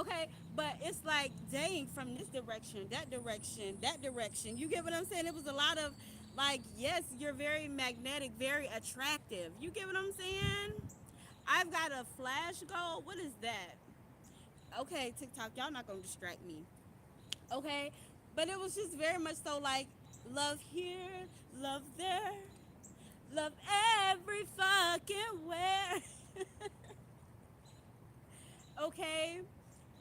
Okay, but it's like, dang, from this direction, that direction, that direction. You get what I'm saying? It was a lot of like, yes, you're very magnetic, very attractive. You get what I'm saying? I've got a flash goal. What is that? Okay, TikTok, y'all not gonna distract me. Okay, but it was just very much so like, love here, love there, love every fucking where. Okay,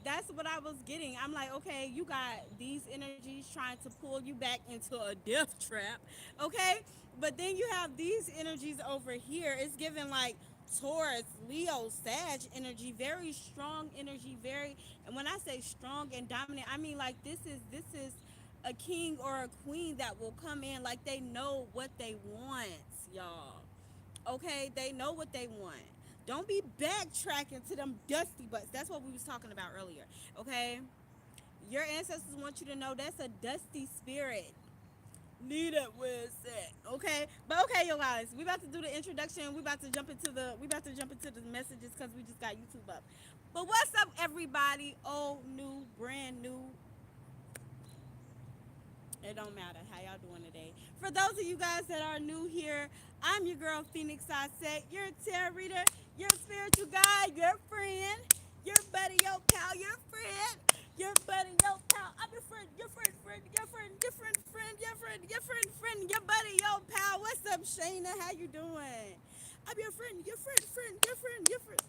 that's what I was getting. I'm like, okay, you got these energies trying to pull you back into a death trap, okay? But then you have these energies over here. It's giving like Taurus, Leo, Sag energy, very strong energy, very. And when I say strong and dominant, I mean like this is a king or a queen that will come in like they know what they want, y'all. Okay, they know what they want. Don't be backtracking to them dusty butts. That's what we was talking about earlier. Okay, your ancestors want you to know that's a dusty spirit. Leave that where it's at. Okay, but okay, you guys, we about to do the introduction. We about to jump into the messages because we just got YouTube up. But what's up, everybody? Old, new, brand new, it don't matter how y'all doing today. For those of you guys that are new here, I'm your girl Phoenix Osset, your tarot reader, your spiritual guide, your friend, your buddy, your pal, your friend, your buddy, your pal. I'm your friend, your friend, friend, your friend, different friend, your friend, your friend, friend, your buddy, your pal. What's up, Shayna? How you doing? I'm your friend, your friend, friend, your friend, your friend.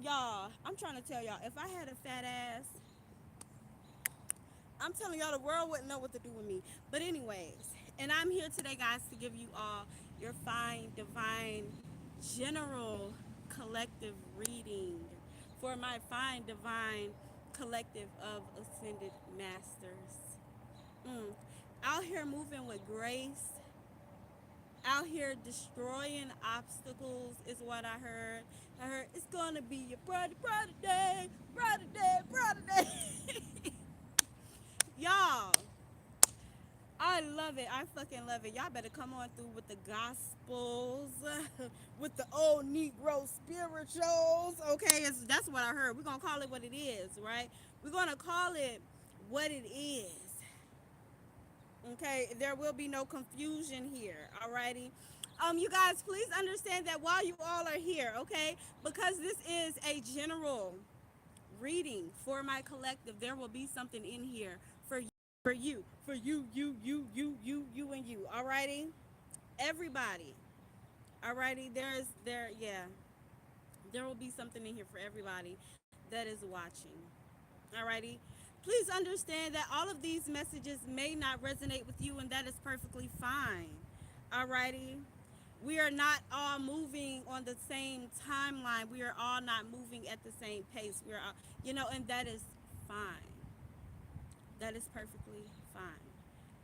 Y'all. I'm trying to tell y'all, if I had a fat ass, I'm telling y'all, the world wouldn't know what to do with me. But anyways, and I'm here today, guys, to give you all your fine, divine, general, collective reading for my fine, divine collective of ascended masters. Mm. Out here moving with grace, out here destroying obstacles is what I heard. I heard it's gonna be your brother, brother day, brother day, brother day. Y'all, I love it. I fucking love it. Y'all better come on through with the gospels, with the old Negro spirituals. Okay, that's what I heard. We're gonna call it what it is, right? We're gonna call it what it is. Okay, there will be no confusion here. Alrighty. You guys, please understand that while you all are here, okay, because this is a general reading for my collective, there will be something in here for you, and you. Alrighty, everybody. Alrighty, yeah, there will be something in here for everybody that is watching. Alrighty, please understand that all of these messages may not resonate with you, and that is perfectly fine. Alrighty, we are not all moving on the same timeline. We are all not moving at the same pace. We are all, and that is fine. That is perfectly fine.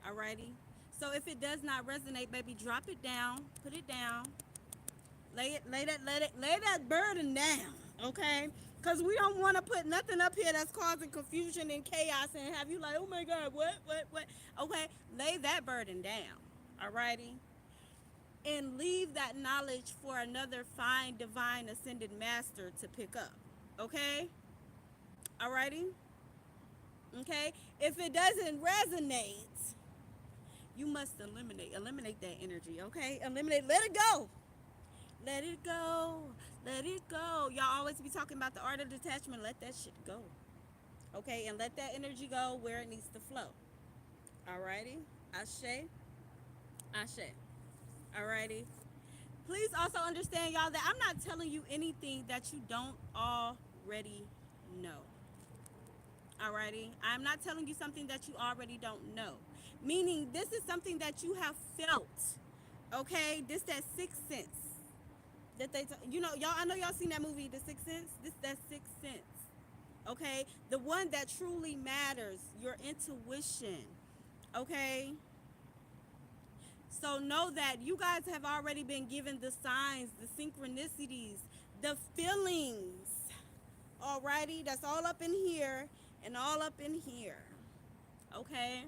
Alrighty. So if it does not resonate, baby, drop it down, put it down, lay that burden down, okay? Because we don't want to put nothing up here that's causing confusion and chaos and have you like, oh my God, what? Okay, lay that burden down, alrighty? And leave that knowledge for another fine, divine, ascended master to pick up, okay? Alrighty? Okay? If it doesn't resonate, you must eliminate that energy, okay? Let it go. Let it go. Let it go. Y'all always be talking about the art of detachment. Let that shit go. Okay? And let that energy go where it needs to flow. Alrighty? Ashe. Ashe. Alrighty? Please also understand, y'all, that I'm not telling you anything that you don't already know. Alrighty? I'm not telling you something that you already don't know. Meaning, this is something that you have felt. Okay? This that sixth sense. That y'all, I know y'all seen that movie, The Sixth Sense. This that sixth sense. Okay? The one that truly matters. Your intuition. Okay? So know that you guys have already been given the signs, the synchronicities, the feelings. Alrighty? That's all up in here and all up in here. Okay?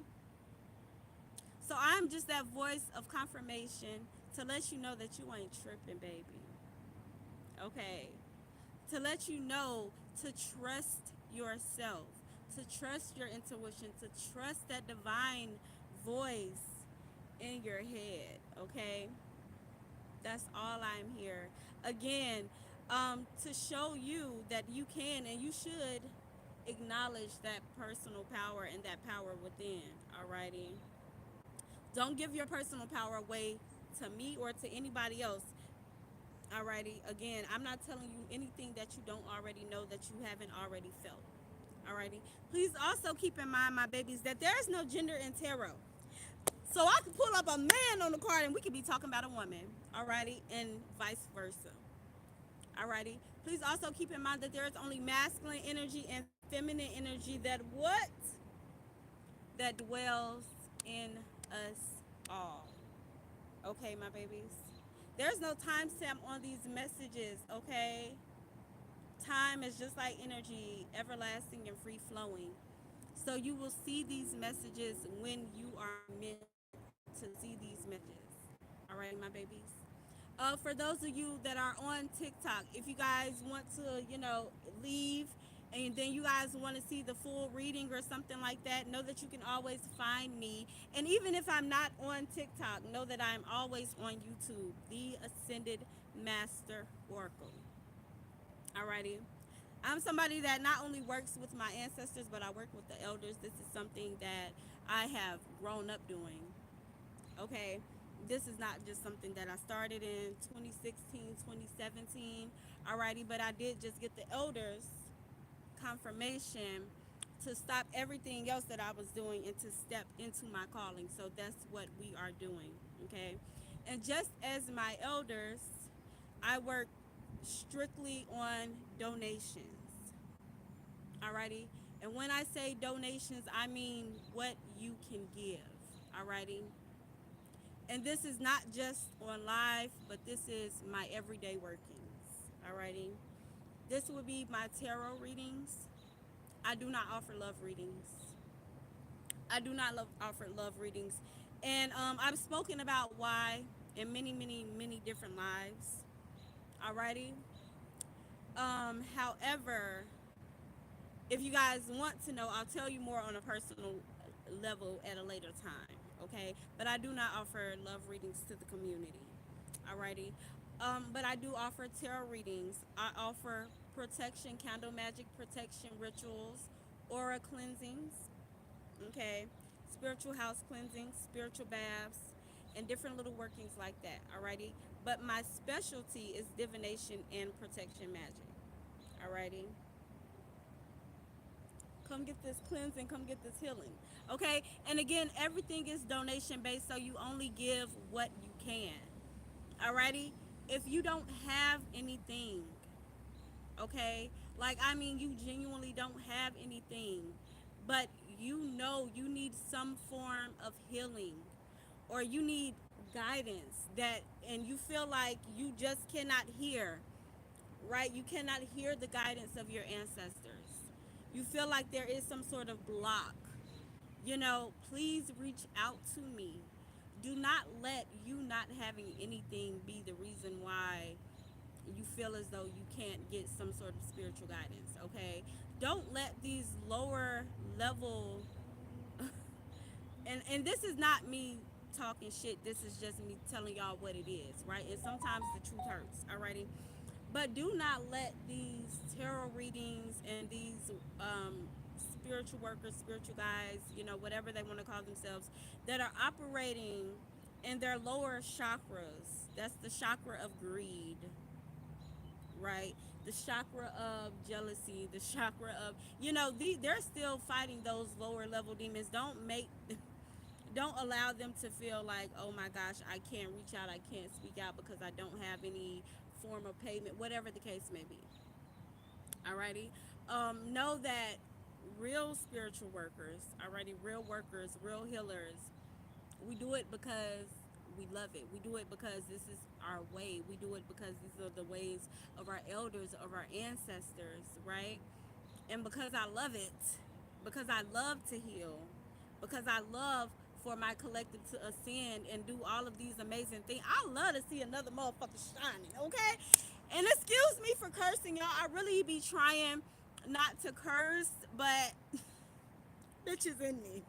So I'm just that voice of confirmation to let you know that you ain't tripping, baby. Okay? To let you know to trust yourself, to trust your intuition, to trust that divine voice in your head, okay? That's all I'm here. Again, to show you that you can and you should acknowledge that personal power and that power within, alrighty? Don't give your personal power away to me or to anybody else. Alrighty, again, I'm not telling you anything that you don't already know, that you haven't already felt. Alrighty, please also keep in mind, my babies, that there is no gender in tarot. So I could pull up a man on the card and we could be talking about a woman. Alrighty, and vice versa. Alrighty, please also keep in mind that there is only masculine energy and feminine energy that what? That dwells in us all. Okay, my babies? There's no timestamp on these messages, okay? Time is just like energy, everlasting and free flowing. So you will see these messages when you are meant to see these messages. Alrighty, my babies. For those of you that are on TikTok, if you guys want to, leave and then you guys want to see the full reading or something like that, know that you can always find me. And even if I'm not on TikTok, know that I'm always on YouTube, The Ascended Master Oracle. Alrighty. I'm somebody that not only works with my ancestors, but I work with the elders. This is something that I have grown up doing. Okay, this is not just something that I started in 2016, 2017. Alrighty, but I did just get the elders confirmation to stop everything else that I was doing and to step into my calling. So that's what we are doing. Okay, and just as my elders, I work strictly on donations. Alrighty, and when I say donations, I mean what you can give. Alrighty, and this is not just on live, but this is my everyday workings. Alrighty, this would be my tarot readings. I do not offer love readings. I do not offer love readings, and I've spoken about why in many, many, many different lives. Alrighty. However, if you guys want to know, I'll tell you more on a personal level at a later time. Okay, but I do not offer love readings to the community. Alrighty, but I do offer tarot readings. I offer protection, candle magic protection rituals, aura cleansings. Okay, spiritual house cleansings, spiritual baths, and different little workings like that. Alrighty, but my specialty is divination and protection magic. Alrighty, come get this cleansing, come get this healing. Okay, and again, everything is donation based, so you only give what you can. Alrighty, if you don't have anything, okay, like I mean, you genuinely don't have anything, but you know you need some form of healing, or you need guidance that, and you feel like you just cannot hear, right? You cannot hear the guidance of your ancestors. You feel like there is some sort of block. Please reach out to me. Do not let you not having anything be the reason why you feel as though you can't get some sort of spiritual guidance, okay? Don't let these lower level and this is not me talking shit. This is just me telling y'all what it is, right? And sometimes the truth hurts, alrighty? But do not let these tarot readings and these spiritual workers, spiritual guys, whatever they want to call themselves, that are operating in their lower chakras. That's the chakra of greed, right? The chakra of jealousy, the chakra of, they're still fighting those lower level demons. Don't allow them to feel like, oh my gosh, I can't reach out, I can't speak out because I don't have any form of payment, whatever the case may be. Alrighty. Know that real spiritual workers, alrighty, real workers, real healers, we do it because we love it. We do it because this is our way. We do it because these are the ways of our elders, of our ancestors, right? And because I love it, because I love to heal, because I love for my collective to ascend and do all of these amazing things. I love to see another motherfucker shining, okay? And excuse me for cursing, y'all. I really be trying not to curse, but bitch is in me.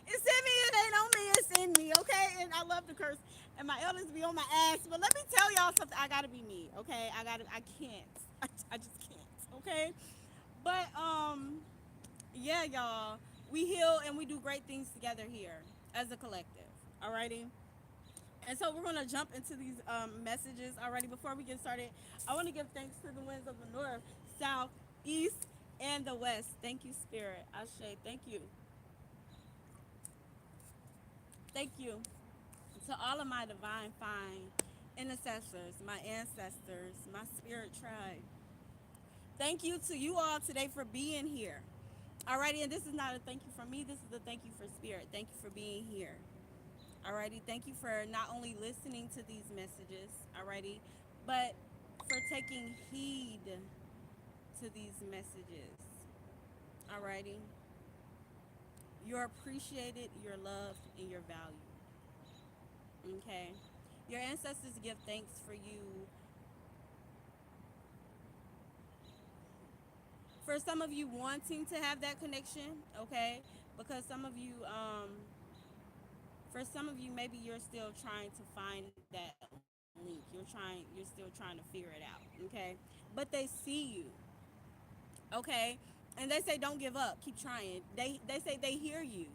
It's in me. It ain't on me. It's in me. Okay. And I love to curse. And my elders be on my ass. But let me tell y'all something. I gotta be me. Okay. I can't. I just can't. Okay. But yeah, y'all. We heal and we do great things together here as a collective. Alrighty. And so we're gonna jump into these messages already. Before we get started, I want to give thanks to the winds of the north, south, east, and the west. Thank you, Spirit. Ashe. Thank you. Thank you to all of my divine fine intercessors, my ancestors, my spirit tribe. Thank you to you all today for being here. Alrighty, and this is not a thank you for me, this is a thank you for spirit. Thank you for being here. Alrighty, thank you for not only listening to these messages, alrighty, but for taking heed to these messages. Alrighty. You're appreciated, you're loved, and you're valued. Okay. Your ancestors give thanks for you. For some of you wanting to have that connection, okay? Because some of you, for some of you, maybe you're still trying to find that link. You're still trying to figure it out, okay? But they see you, okay? And they say don't give up, keep trying. They say they hear you,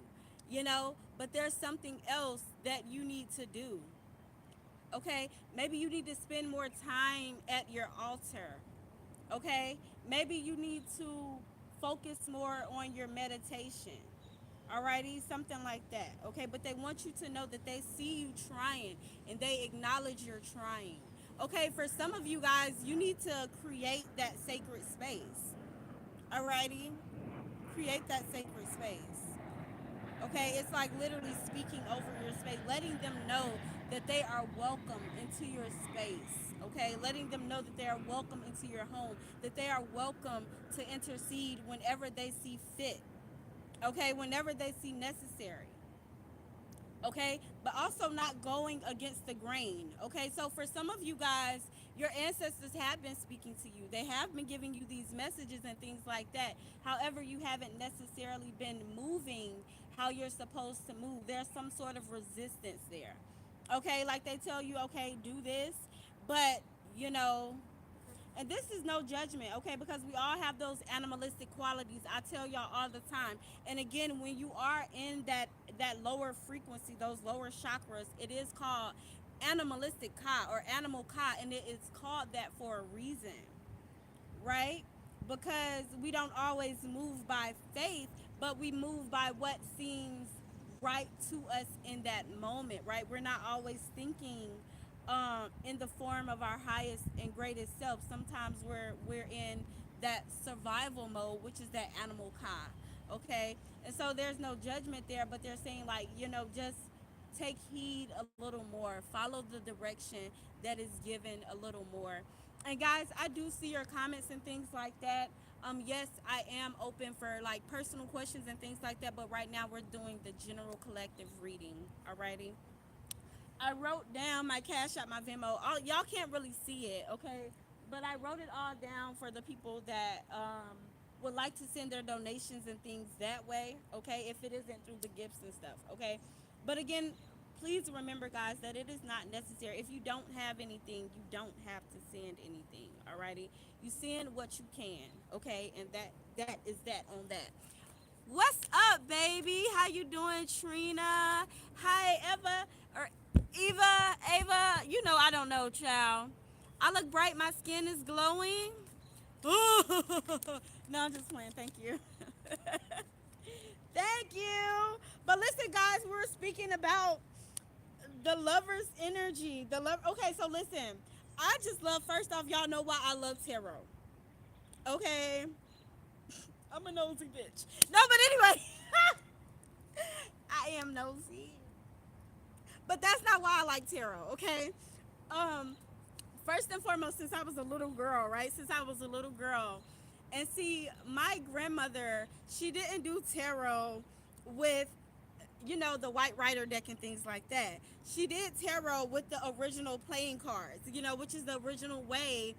but there's something else that you need to do, okay? Maybe you need to spend more time at your altar, okay? Maybe you need to focus more on your meditation, alrighty? Something like that, okay? But they want you to know that they see you trying and they acknowledge you're trying, okay? For some of you guys, you need to create that sacred space, alrighty? Create that sacred space. Okay, it's like literally speaking over your space, letting them know that they are welcome into your space. Okay, letting them know that they are welcome into your home, that they are welcome to intercede whenever they see fit. Okay, whenever they see necessary. Okay, but also not going against the grain. Okay, so for some of you guys, your ancestors have been speaking to you, they have been giving you these messages and things like that. However, you haven't necessarily been moving how you're supposed to move. There's some sort of resistance there. Okay, like they tell you, okay, do this, but you know and this is no judgment, okay, because we all have those animalistic qualities. I tell y'all all the time. And again, when you are in that lower frequency, those lower chakras, it is called animalistic ka or animal ka, and it is called that for a reason, right? Because we don't always move by faith, but we move by what seems right to us in that moment, right? We're not always thinking in the form of our highest and greatest self. Sometimes we're in that survival mode, which is that animal ka, okay? And so there's no judgment there, but they're saying like, just take heed a little more, follow the direction that is given a little more. And guys, I do see your comments and things like that. Yes, I am open for like personal questions and things like that, but right now we're doing the general collective reading. Alrighty. I wrote down my cash out, my Venmo. Y'all can't really see it, okay? But I wrote it all down for the people that would like to send their donations and things that way, okay? If it isn't through the gifts and stuff, okay? But again, please remember, guys, that it is not necessary. If you don't have anything, you don't have to send anything, alrighty? You send what you can, okay? And that is that on that. What's up, baby? How you doing, Trina? Hi, Eva or Ava. I don't know, child. I look bright. My skin is glowing. No, I'm just playing. Thank you. Thank you. But listen, guys, we're speaking about the lover's energy. Okay, so listen. I just love. First off, y'all know why I love tarot. Okay, I'm a nosy bitch. No, but anyway, I am nosy. But that's not why I like tarot, okay? Um, First and foremost, since I was a little girl, right? Since I was a little girl. And see, my grandmother, she didn't do tarot with, the white rider deck and things like that. She did tarot with the original playing cards, which is the original way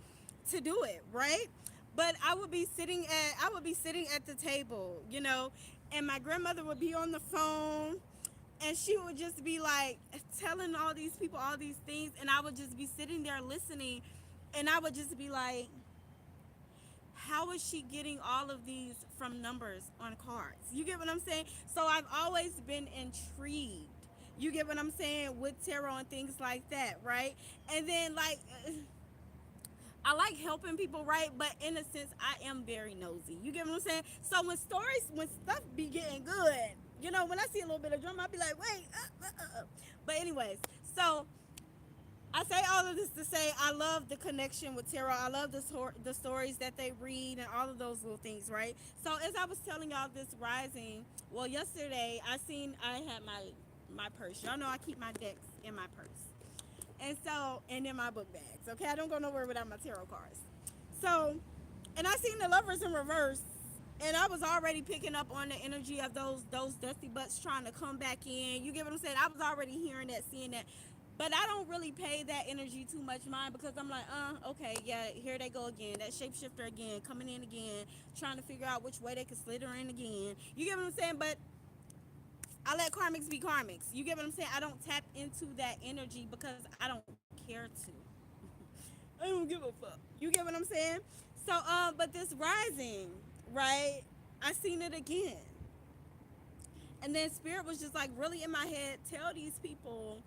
to do it, right? But I would be sitting at the table, you know, and my grandmother would be on the phone, and she would just be like telling all these people all these things, and I would just be sitting there listening, and I would just be like, how is she getting all of these from numbers on cards? You get what I'm saying? So I've always been intrigued. You get what I'm saying with tarot and things like that, right? And then like I like helping people, right? But in a sense, I am very nosy. You get what I'm saying? So when stuff be getting good, you know, when I see a little bit of drama, I'll be like, wait. But anyways, so I say all of this to say I love the connection with tarot. I love the stories that they read and all of those little things, right? So as I was telling y'all this rising, well, yesterday I had my purse. Y'all know I keep my decks in my purse. And so, and in my book bags, okay? I don't go nowhere without my tarot cards. So, and I seen the lovers in reverse, and I was already picking up on the energy of those dusty butts trying to come back in. You get what I'm saying? I was already hearing that, seeing that. But I don't really pay that energy too much mind because I'm like, okay, yeah, here they go again. That shapeshifter again, coming in again, trying to figure out which way they can slither in again. You get what I'm saying? But I let karmics be karmics. You get what I'm saying? I don't tap into that energy because I don't care to. I don't give a fuck. You get what I'm saying? So, but this rising, right? I seen it again. And then spirit was just like really in my head, tell these people,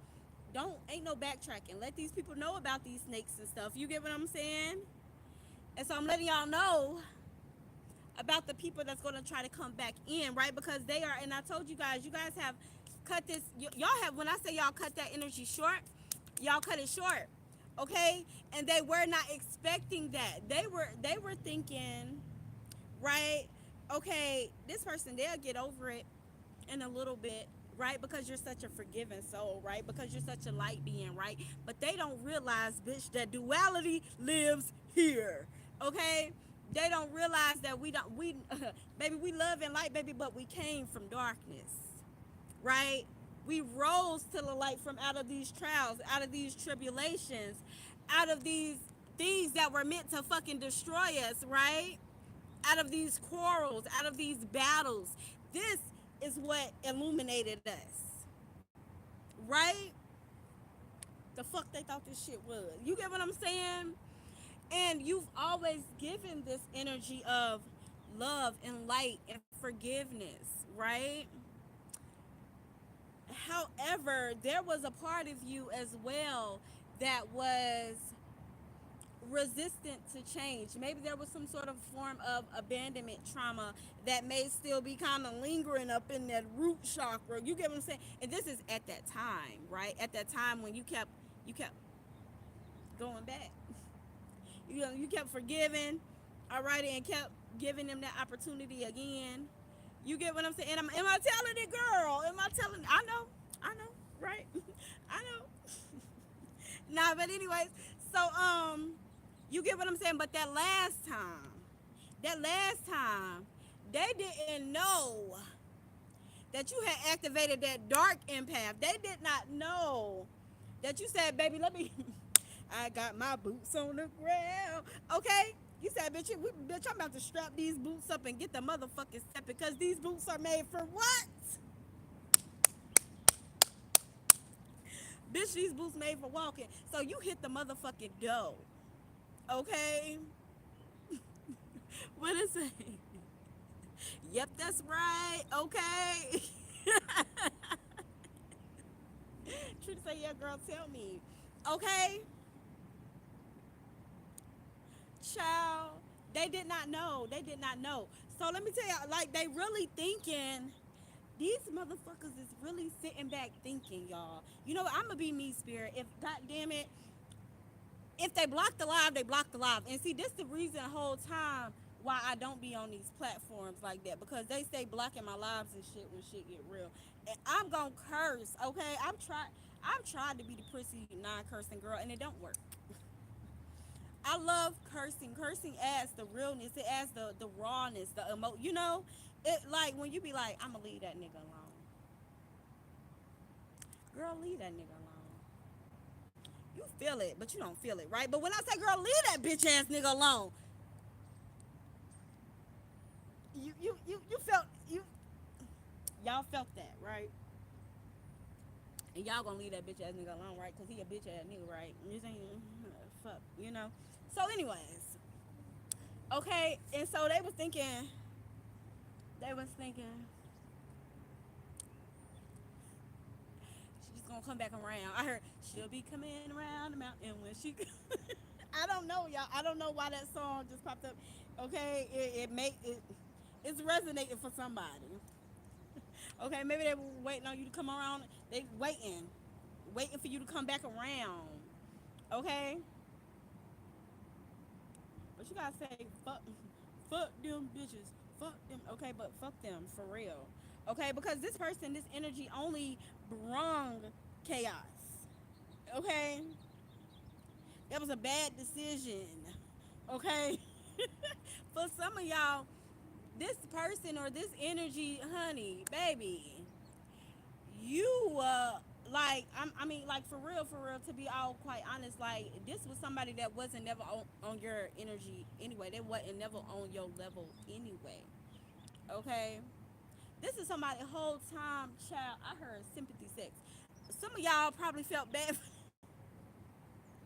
ain't no backtracking. Let these people know about these snakes and stuff. You get what I'm saying? And so I'm letting y'all know about the people that's going to try to come back in, right? Because they are, and I told you guys have cut this, y'all have, when I say y'all cut that energy short, y'all cut it short, okay? And they were not expecting that. They were thinking, right? Okay, this person, they'll get over it in a little bit, right? Because you're such a forgiving soul, right? Because you're such a light being, right? But they don't realize, bitch, that duality lives here, okay? They don't realize that baby, we love and light, baby, but we came from darkness, right? We rose to the light from out of these trials, out of these tribulations, out of these things that were meant to fucking destroy us, right? Out of these quarrels, out of these battles. This is what illuminated us, right? The fuck they thought this shit was. You get what I'm saying? And you've always given this energy of love and light and forgiveness, right? However, there was a part of you as well that was resistant to change. Maybe there was some sort of form of abandonment trauma that may still be kind of lingering up in that root chakra. You get what I'm saying? And this is at that time, right? At that time when you kept going back. You kept forgiving, all right, and kept giving them that opportunity again. You get what I'm saying? Am I telling it, girl? Am I telling? I know, right? I know. Nah, but anyways, so you get what I'm saying? But that last time, they didn't know that you had activated that dark empath. They did not know that you said, baby, let me, I got my boots on the ground. Okay? You said, bitch, I'm about to strap these boots up and get the motherfucking step because these boots are made for what? Bitch, these boots made for walking. So you hit the motherfucking dough. Okay? What is it? Yep, that's right. Okay. Truth say, yeah, girl, tell me. Okay? Child, they did not know. They did not know. So let me tell you, like, they really thinking, these motherfuckers is really sitting back thinking, y'all. You know what? I'm going to be me, spirit. If, God damn it, if they block the live, they block the live. And see, this the reason the whole time why I don't be on these platforms like that, because they stay blocking my lives and shit when shit get real. And I'm gonna curse, okay? I've tried to be the prissy non-cursing girl, and it don't work. I love cursing. Cursing adds the realness. It adds the rawness, the you know? It like when you be like, I'ma leave that nigga alone. Girl, leave that nigga alone. You feel it, but you don't feel it, right? But when I say, girl, leave that bitch ass nigga alone, You felt y'all felt that, right? And y'all gonna leave that bitch ass nigga alone, right? Cause he a bitch ass nigga, right? You saying fuck, you know. So, anyways, okay, and so they was thinking she's gonna come back around. I heard she'll be coming around the mountain when she. I don't know, y'all. I don't know why that song just popped up. Okay, it's resonating for somebody. Okay, maybe they were waiting on you to come around. They waiting for you to come back around. Okay, but you gotta say fuck them bitches, fuck them. Okay, but fuck them for real. Okay, because this person, this energy only brung chaos. Okay, that was a bad decision. Okay, for some of y'all, this person or this energy, honey, baby, you I mean, like, for real, to be all quite honest, like, this was somebody that wasn't never on your energy anyway. They wasn't never on your level anyway. Okay, this is somebody whole time, child. I heard sympathy sex. Some of y'all probably felt bad.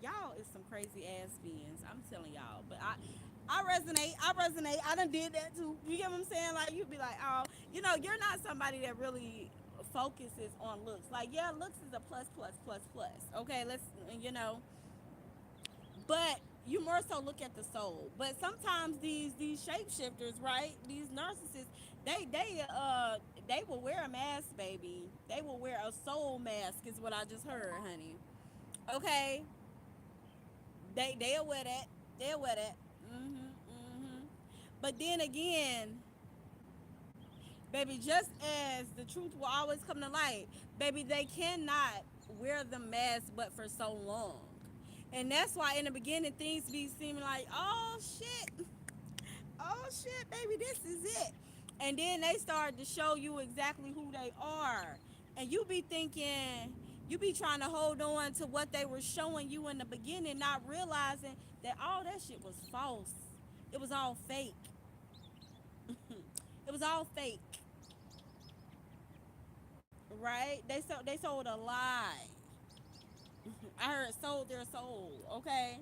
Y'all is some crazy ass beings. I'm telling y'all, but I resonate. I resonate. I done did that too. You get what I'm saying? Like, you'd be like, oh, you're not somebody that really focuses on looks. Like, yeah, looks is a plus, plus, plus, plus. Okay, let's, you know, but you more so look at the soul. But sometimes these shapeshifters, right? These narcissists, they will wear a mask, baby. They will wear a soul mask, is what I just heard, honey. Okay, they'll wear that. They'll wear that. Mm-hmm. But then again, baby, just as the truth will always come to light, baby, they cannot wear the mask but for so long. And that's why in the beginning things be seeming like, oh shit, baby, this is it. And then they start to show you exactly who they are. And you be trying to hold on to what they were showing you in the beginning, not realizing that all that shit was false. It was all fake. It was all fake, right? They sold a lie. I heard sold their soul, okay?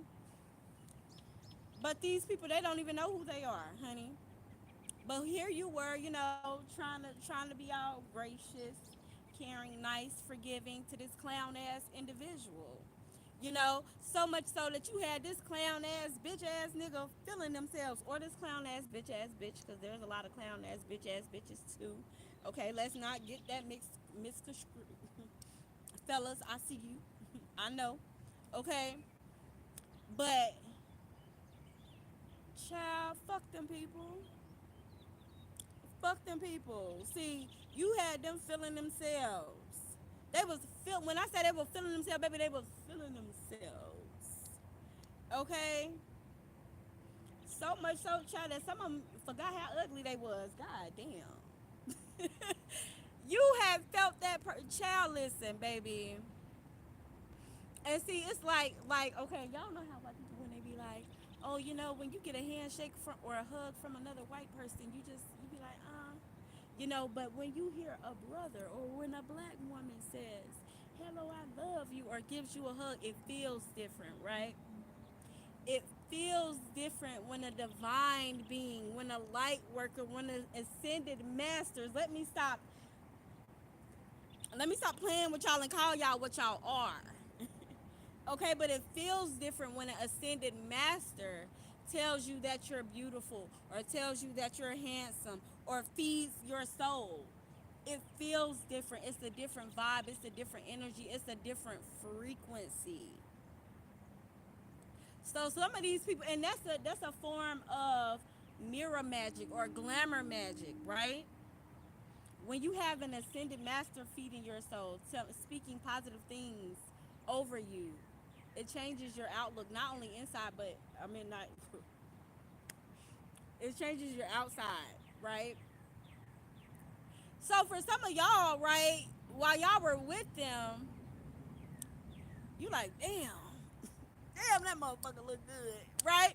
But these people, they don't even know who they are, honey. But here you were, trying to be all gracious, caring, nice, forgiving to this clown ass individual. So much so that you had this clown ass bitch ass nigga feeling themselves, or this clown ass bitch, because there's a lot of clown ass bitches too. Okay, let's not get that misconstrued. Fellas, I see you. I know. Okay, but child, fuck them people. Fuck them people. See, you had them feeling themselves. They was when I say they were feeling themselves, baby, they was feeling themselves. Okay? So much so, child, that some of them forgot how ugly they was. God damn. You have felt that child, listen, baby. And see, it's like, okay, y'all know how white people, when they be like, oh, when you get a handshake from or a hug from another white person, you be like, but when you hear a brother or when a black woman says, hello, I love you, or gives you a hug, it feels different, right? It feels different when a divine being, when a light worker, when an ascended masters, let me stop playing with y'all and call y'all what y'all are. Okay, but it feels different when an ascended master tells you that you're beautiful, or tells you that you're handsome, or feeds your soul. It feels different. It's a different vibe. It's a different energy. It's a different frequency. So some of these people, and that's a form of mirror magic or glamour magic, right? When you have an ascended master feeding your soul, speaking positive things over you, it changes your outlook, not only inside, but I mean, not it changes your outside, right? So for some of y'all, right, while y'all were with them, you like, damn, that motherfucker look good, right?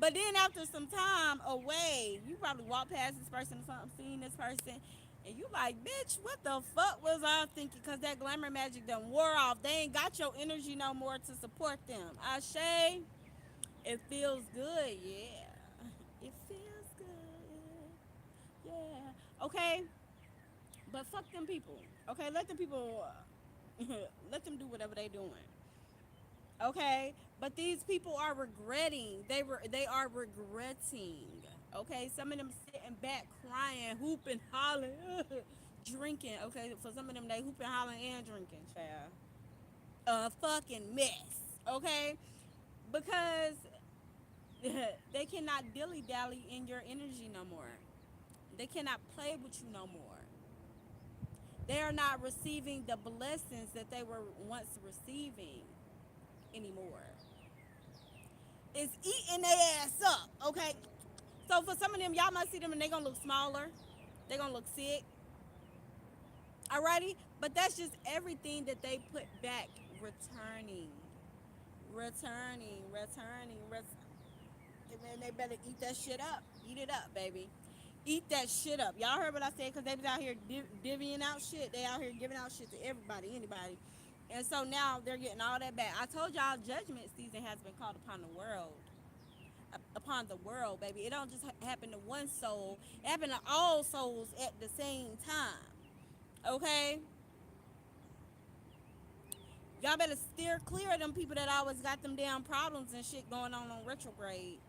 But then after some time away, you probably walk past this person or something, seen this person, and you like, bitch, what the fuck was I thinking? Cause that glamour magic done wore off. They ain't got your energy no more to support them. Ashe, it feels good, yeah. It feels good, yeah. Okay, but fuck them people. Okay, let them people, let them do whatever they doing. Okay, but these people are regretting. They are regretting. Okay, some of them sitting back crying, hooping, hollering, drinking. Okay, for some of them they hooping, hollering, and drinking, child. A fucking mess. Okay, because they cannot dilly dally in your energy no more. They cannot play with you no more. They are not receiving the blessings that they were once receiving anymore. It's eating their ass up. Okay, so for some of them, y'all might see them and they gonna look smaller. They gonna look sick. Alrighty, but that's just everything that they put back, returning, Man, they better eat that shit up. Eat it up, baby. Eat that shit up. Y'all heard what I said? Because they was out here divvying out shit. They out here giving out shit to everybody, anybody. And so now they're getting all that back. I told y'all judgment season has been called upon the world. Upon the world, baby. It don't just happen to one soul. It happen to all souls at the same time. Okay? Y'all better steer clear of them people that always got them damn problems and shit going on retrograde.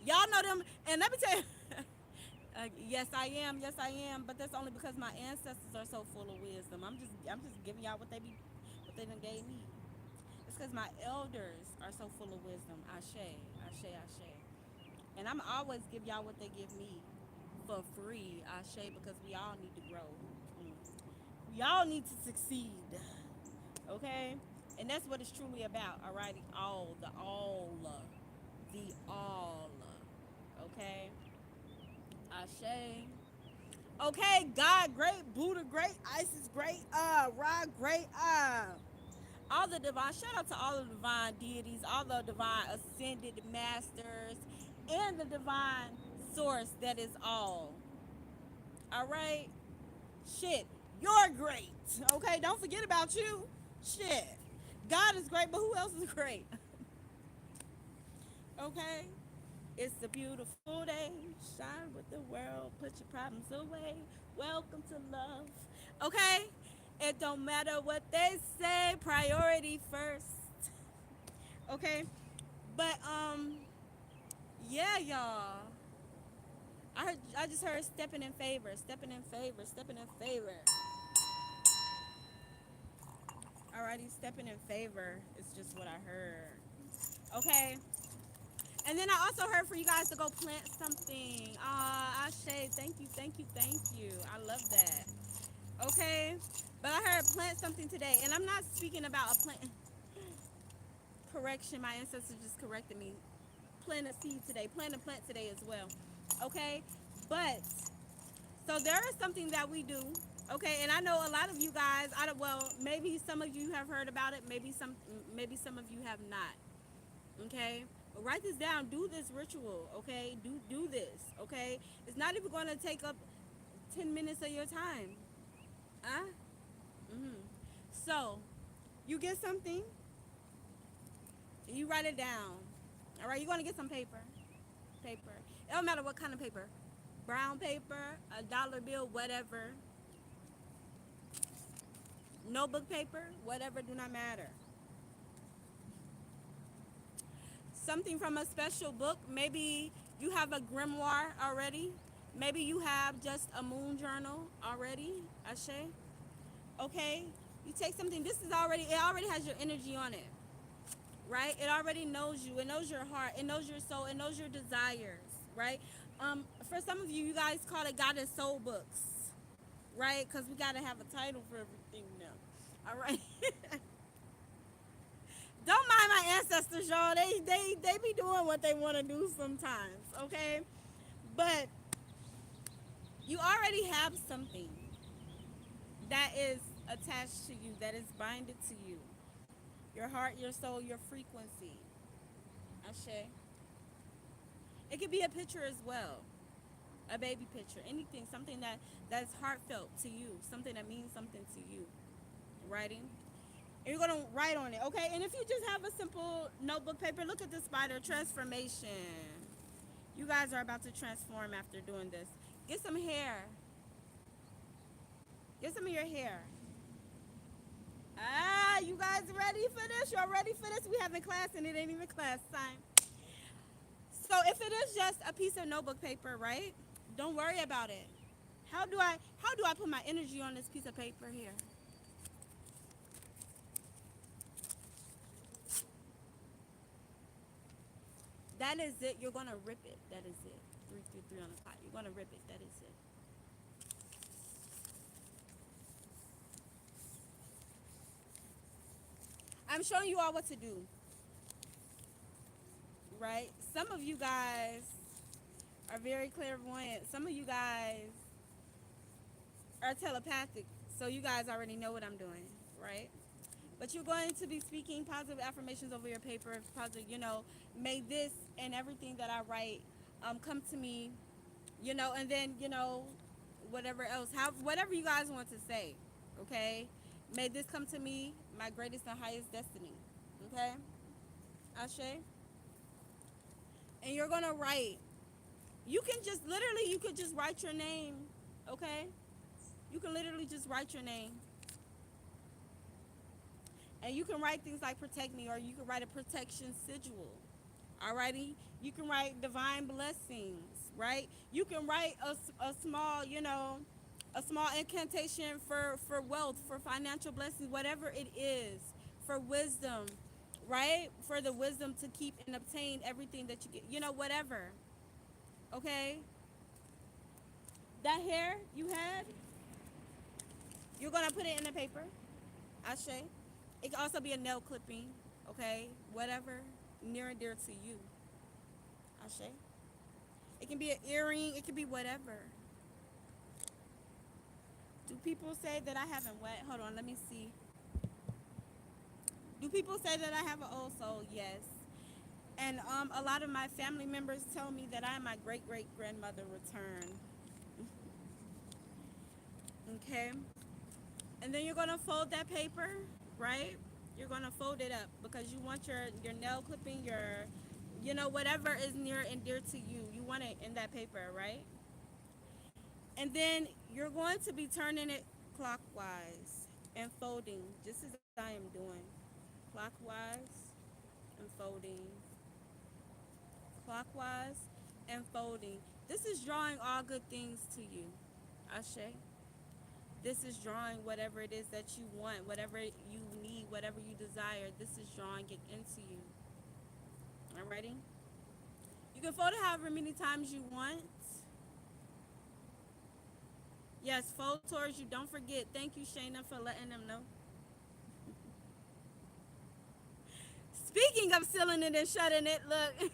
Y'all know them, and let me tell you, yes I am, yes I am, but that's only because my ancestors are so full of wisdom. I'm just giving y'all what they done gave me. It's because my elders are so full of wisdom. Ashe, ashe, ashe. And I'm always give y'all what they give me for free. Ashe, because we all need to grow. Mm. We all need to succeed. Okay? And that's what it's truly about. Alrighty? The all. Okay? Ashe. Okay, God great, Buddha great, Isis great, Ra great, all the divine, shout out to all the divine deities, all the divine ascended masters, and the divine source that is all. All right? Shit, you're great. Okay, don't forget about you. Shit. God is great, but who else is great? Okay? It's a beautiful day. Shine with the world. Put your problems away. Welcome to love. Okay? It don't matter what they say. Priority first. Okay? But yeah, y'all. I just heard stepping in favor, stepping in favor, stepping in favor. Alrighty, stepping in favor is just what I heard. Okay? And then I also heard for you guys to go plant something. Ashe, thank you, thank you, thank you. I love that. Okay? But I heard plant something today. And I'm not speaking about a plant. Correction, my ancestors just corrected me. Plant a seed today. Plant a plant today as well. Okay? But, so there is something that we do. Okay? And I know a lot of you guys, well, maybe some of you have heard about it. Maybe some of you have not. Okay, but write this down. Do this ritual. Okay, do this. Okay, it's not even going to take up 10 minutes of your time. Huh? Mm-hmm. So you get something, you write it down. All right, you're going to get some paper. Paper. It don't matter what kind of paper. Brown paper, a dollar bill, whatever. Notebook paper, whatever. Do not matter. Something from a special book. Maybe you have a grimoire already. Maybe you have just a moon journal already. Ashe. Okay. You take something. It already has your energy on it. Right? It already knows you. It knows your heart. It knows your soul. It knows your desires. Right? For some of you, you guys call it God and Soul books. Right? Because we got to have a title for everything now. All right. Don't mind my ancestors, y'all. They be doing what they want to do sometimes, okay? But you already have something that is attached to you, that is binded to you. Your heart, your soul, your frequency. Ashe. It could be a picture as well. A baby picture. Anything. Something that's heartfelt to you. Something that means something to you. Writing. And you're going to write on it, okay? And if you just have a simple notebook paper, look at the spider transformation. You guys are about to transform after doing this. Get some hair. Get some of your hair. Ah, you guys ready for this? Y'all ready for this? We having class and it ain't even class time. So if it is just a piece of notebook paper, right? Don't worry about it. How do I put my energy on this piece of paper here? That is it. You're gonna rip it. That is it. 333 on the pot. You're gonna rip it. That is it. I'm showing you all what to do, right? Some of you guys are very clairvoyant. Some of you guys are telepathic, so you guys already know what I'm doing, right? But you're going to be speaking positive affirmations over your paper. Positive, may this and everything that I write come to me, and then, whatever else, whatever you guys want to say, okay? May this come to me, my greatest and highest destiny, okay? Ashe? And you're going to write. You could just write your name, okay? You can literally just write your name. And you can write things like protect me, or you can write a protection sigil. Alrighty? You can write divine blessings, right? You can write a small, a small incantation for wealth, for financial blessings, whatever it is, for wisdom, right? For the wisdom to keep and obtain everything that you get, whatever. Okay? That hair you had, you're going to put it in the paper. Ashe. It can also be a nail clipping, okay? Whatever, near and dear to you. Ashe. It can be an earring. It can be whatever. Do people say that I haven't wet? Hold on, let me see. Do people say that I have an old soul? Yes. And a lot of my family members tell me that I am my great-great-grandmother returned. Okay? And then you're going to fold that paper, right? You're going to fold it up because you want your nail clipping, whatever is near and dear to you. You want it in that paper, right? And then you're going to be turning it clockwise and folding, just as I am doing. Clockwise and folding. Clockwise and folding. This is drawing all good things to you. Ashe. This is drawing whatever it is that you want, whatever you need, whatever you desire. This is drawing it into you. Alrighty? You can fold it however many times you want. Yes, fold towards you. Don't forget. Thank you, Shayna, for letting them know. Speaking of sealing it and shutting it, look.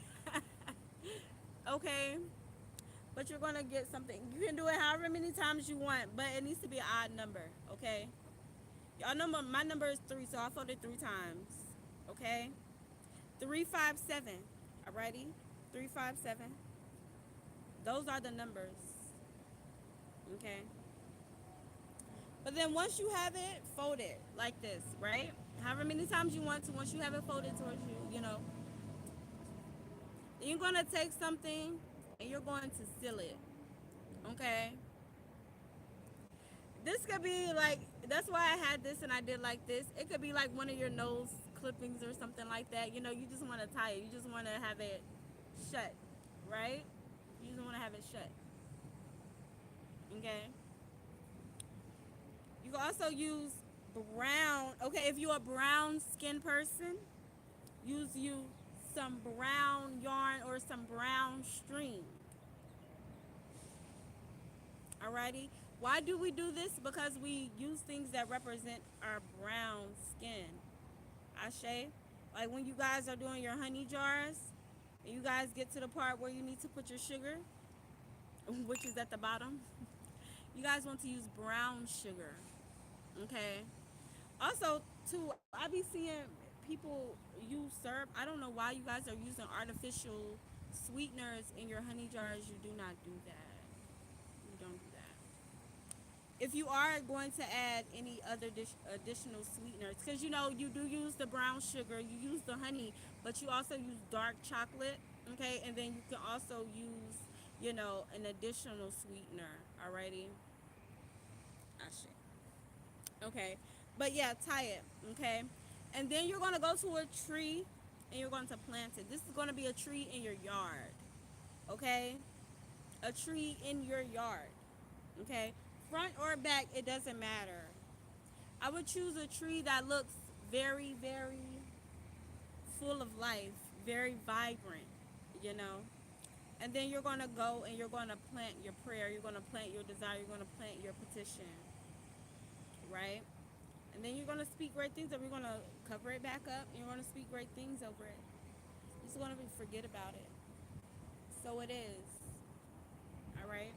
Okay. But you're going to get something. You can do it however many times you want, but it needs to be an odd number, okay? Y'all know my number is 3, so I folded 3 times, okay? 357. Alrighty? 357. Those are the numbers, okay? But then once you have it, fold it like this, right? However many times you want to, once you have it folded towards you, then you're going to take something and you're going to seal it, okay? This could be like, that's why I had this and I did like this. It could be like one of your nose clippings or something like that. You just want to tie it. You just want to have it shut, right? You just want to have it shut, okay? You can also use brown. Okay, if you're a brown skin person, use some brown yarn or some brown string. Alrighty? Why do we do this? Because we use things that represent our brown skin. Ashe? Like when you guys are doing your honey jars, and you guys get to the part where you need to put your sugar, which is at the bottom, you guys want to use brown sugar. Okay? Also, too, I be seeing people use syrup. I don't know why you guys are using artificial sweeteners in your honey jars. You do not do that. You don't do that. If you are going to add any other additional sweeteners, because you know you do use the brown sugar, you use the honey, but you also use dark chocolate, okay, and then you can also use, you know, an additional sweetener. Alrighty, Ashe. Okay, but yeah, tie it. Okay, and then you're gonna go to a tree and you're going to plant it. This is going to be a tree in your yard. Okay, a tree in your yard. Okay, front or back, it doesn't matter. I would choose a tree that looks very, very full of life, very vibrant, you know. And then you're going to go and you're going to plant your prayer, you're going to plant your desire, you're going to plant your petition, right? And then you're going to speak great things over. You're going to cover it back up and you're going to speak great things over it. You're just going to forget about it. So it is. All right.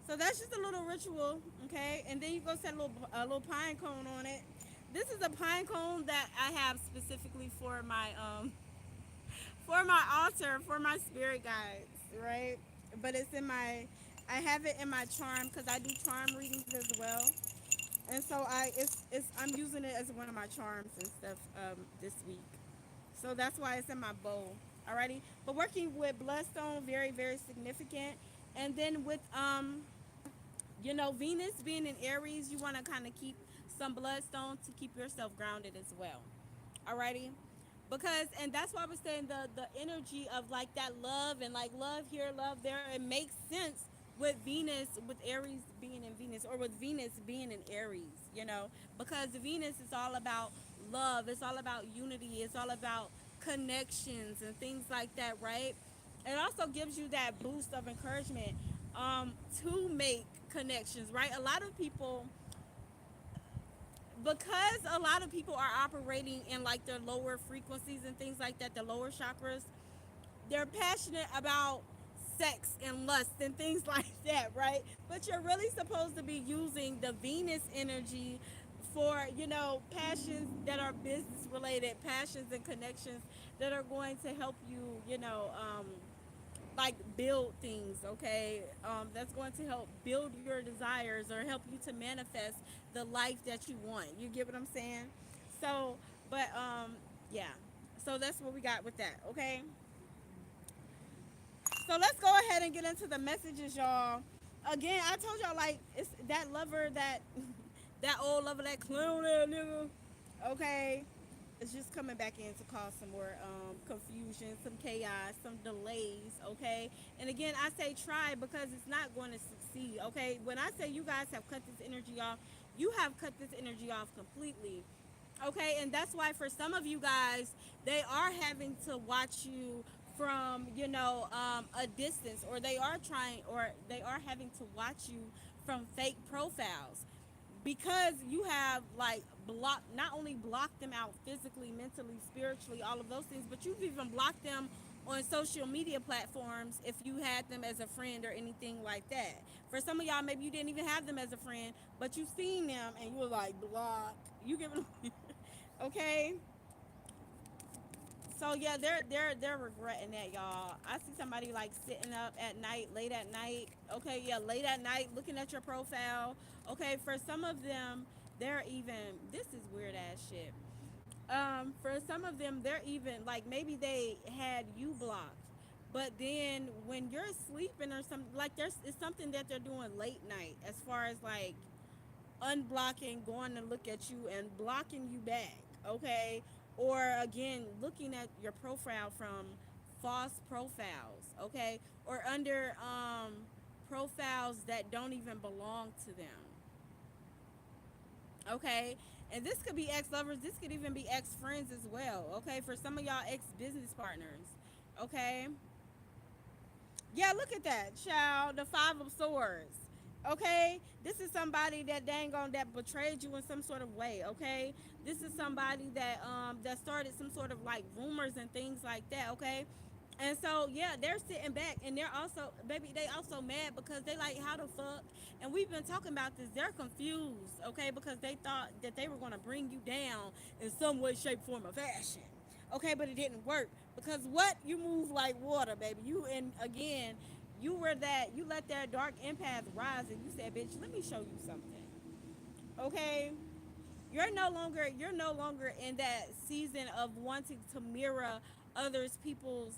So that's just a little ritual, okay? And then you go set a little pine cone on it. This is a pine cone that I have specifically for my altar, for my spirit guides, right? But it's in my, I have it in my charm because I do charm readings as well, and so I'm using it as one of my charms and stuff this week. So that's why it's in my bowl. Alrighty, but working with bloodstone, very very significant, and then with you know, Venus being in Aries, you want to kind of keep some bloodstone to keep yourself grounded as well. Alrighty, because and that's why I was saying the energy of like that love and like love here, love there. It makes sense with Venus, with Aries being in Venus, or with Venus being in Aries. You know, because Venus is all about love. It's all about unity. It's all about connections and things like that, right? It also gives you that boost of encouragement to make connections, right? A lot of people, because a lot of people are operating in like their lower frequencies and things like that, the lower chakras, they're passionate about sex and lust and things like that, right? But you're really supposed to be using the Venus energy for, you know, passions that are business related, passions and connections that are going to help you, you know, like build things, okay? That's going to help build your desires or help you to manifest the life that you want. You get what I'm saying? So, but yeah. So that's what we got with that, okay? So let's go ahead and get into the messages, y'all. Again, I told y'all like it's that lover that that old lover, that clown ass nigga. Okay, it's just coming back in to cause some more confusion, some chaos, some delays, okay? And again, I say try because it's not going to succeed, okay? When I say you guys have cut this energy off, you have cut this energy off completely, okay? And that's why for some of you guys, they are having to watch you from, you know, a distance, or they are trying, or they are having to watch you from fake profiles because you have like blocked, not only blocked them out physically, mentally, spiritually, all of those things, but you've even blocked them on social media platforms if you had them as a friend or anything like that. For some of y'all, maybe you didn't even have them as a friend, but you seen them and you were like block. You give them okay. So yeah, they're regretting that, y'all. I see somebody like sitting up at night, late at night. Okay, yeah, late at night, looking at your profile. Okay, for some of them, they're even. This is weird ass shit. For some of them, they're even like maybe they had you blocked, but then when you're sleeping or something, like there's it's something that they're doing late night, as far as like unblocking, going to look at you and blocking you back, okay? Or again, looking at your profile from false profiles, okay? Or under profiles that don't even belong to them, okay? And this could be ex-lovers, this could even be ex-friends as well, okay? For some of y'all, ex-business partners, okay? Yeah, look at that, child. The Five of Swords. Okay, this is somebody that dang on that betrayed you in some sort of way. Okay, this is somebody that that started some sort of like rumors and things like that. Okay, And so yeah, they're sitting back and they're also, baby, they also mad because they like, how the fuck? And we've been talking about this. They're confused, okay, because they thought that they were gonna bring you down in some way, shape, form, or fashion. Okay, but it didn't work because what, you move like water, baby. You, and again, you were that, you let that dark empath rise and you said, bitch, let me show you something. Okay, you're no longer in that season of wanting to mirror others people's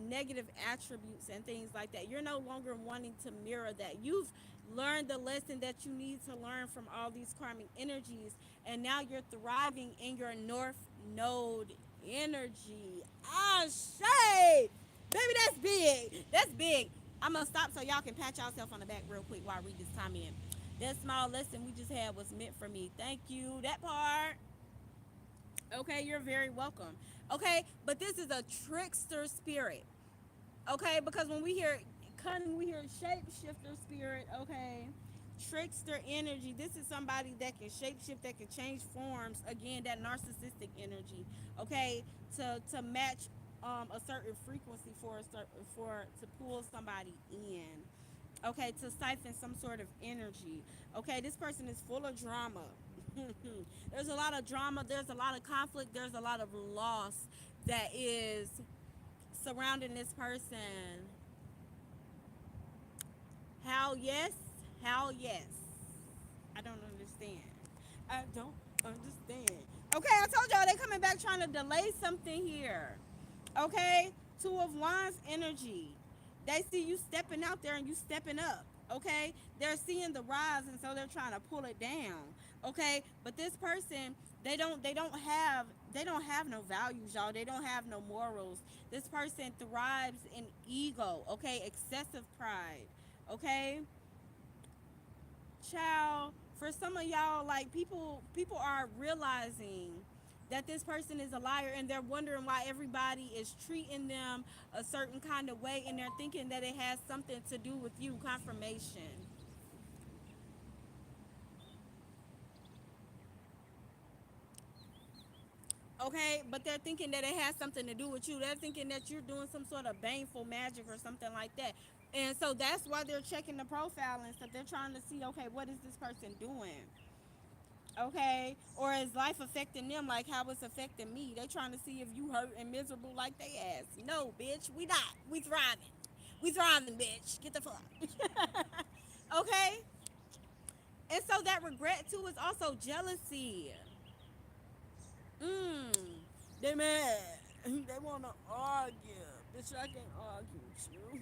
negative attributes and things like that. You're no longer wanting to mirror that. You've learned the lesson that you need to learn from all these karmic energies, and now you're thriving in your north node energy. Ah, shade, baby, that's big. That's big. I'm gonna stop so y'all can pat yourself on the back real quick while I read this comment. That small lesson we just had was meant for me. Thank you. That part. Okay, you're very welcome. Okay, but this is a trickster spirit. Okay, because when we hear cunning, we hear shapeshifter spirit. Okay, trickster energy. This is somebody that can shapeshift, that can change forms. Again, that narcissistic energy. Okay, to match a certain frequency for a certain, for to pull somebody in. Okay, to siphon some sort of energy. Okay, this person is full of drama. There's a lot of drama, there's a lot of conflict, there's a lot of loss that is surrounding this person. How yes? How yes? I don't understand. I don't understand. Okay, I told y'all they coming back trying to delay something here. Okay? Two of Wands energy. They see you stepping out there and you stepping up. Okay? They're seeing the rise and so they're trying to pull it down. Okay? But this person, they don't have no values, y'all. They don't have no morals. This person thrives in ego, okay? Excessive pride. Okay? Child, for some of y'all, like, people are realizing that this person is a liar and they're wondering why everybody is treating them a certain kind of way and they're thinking that it has something to do with you. Confirmation. Okay, but they're thinking that it has something to do with you. They're thinking that you're doing some sort of baneful magic or something like that. And so that's why they're checking the profile and stuff. They're trying to see, okay, what is this person doing? Okay, or is life affecting them like how it's affecting me? They trying to see if you hurt and miserable like they ass. No, bitch, we not. We thriving. We thriving, bitch. Get the fuck. Okay, and so that regret too is also jealousy. Mm, they mad. They wanna argue. Bitch, I can't argue with you.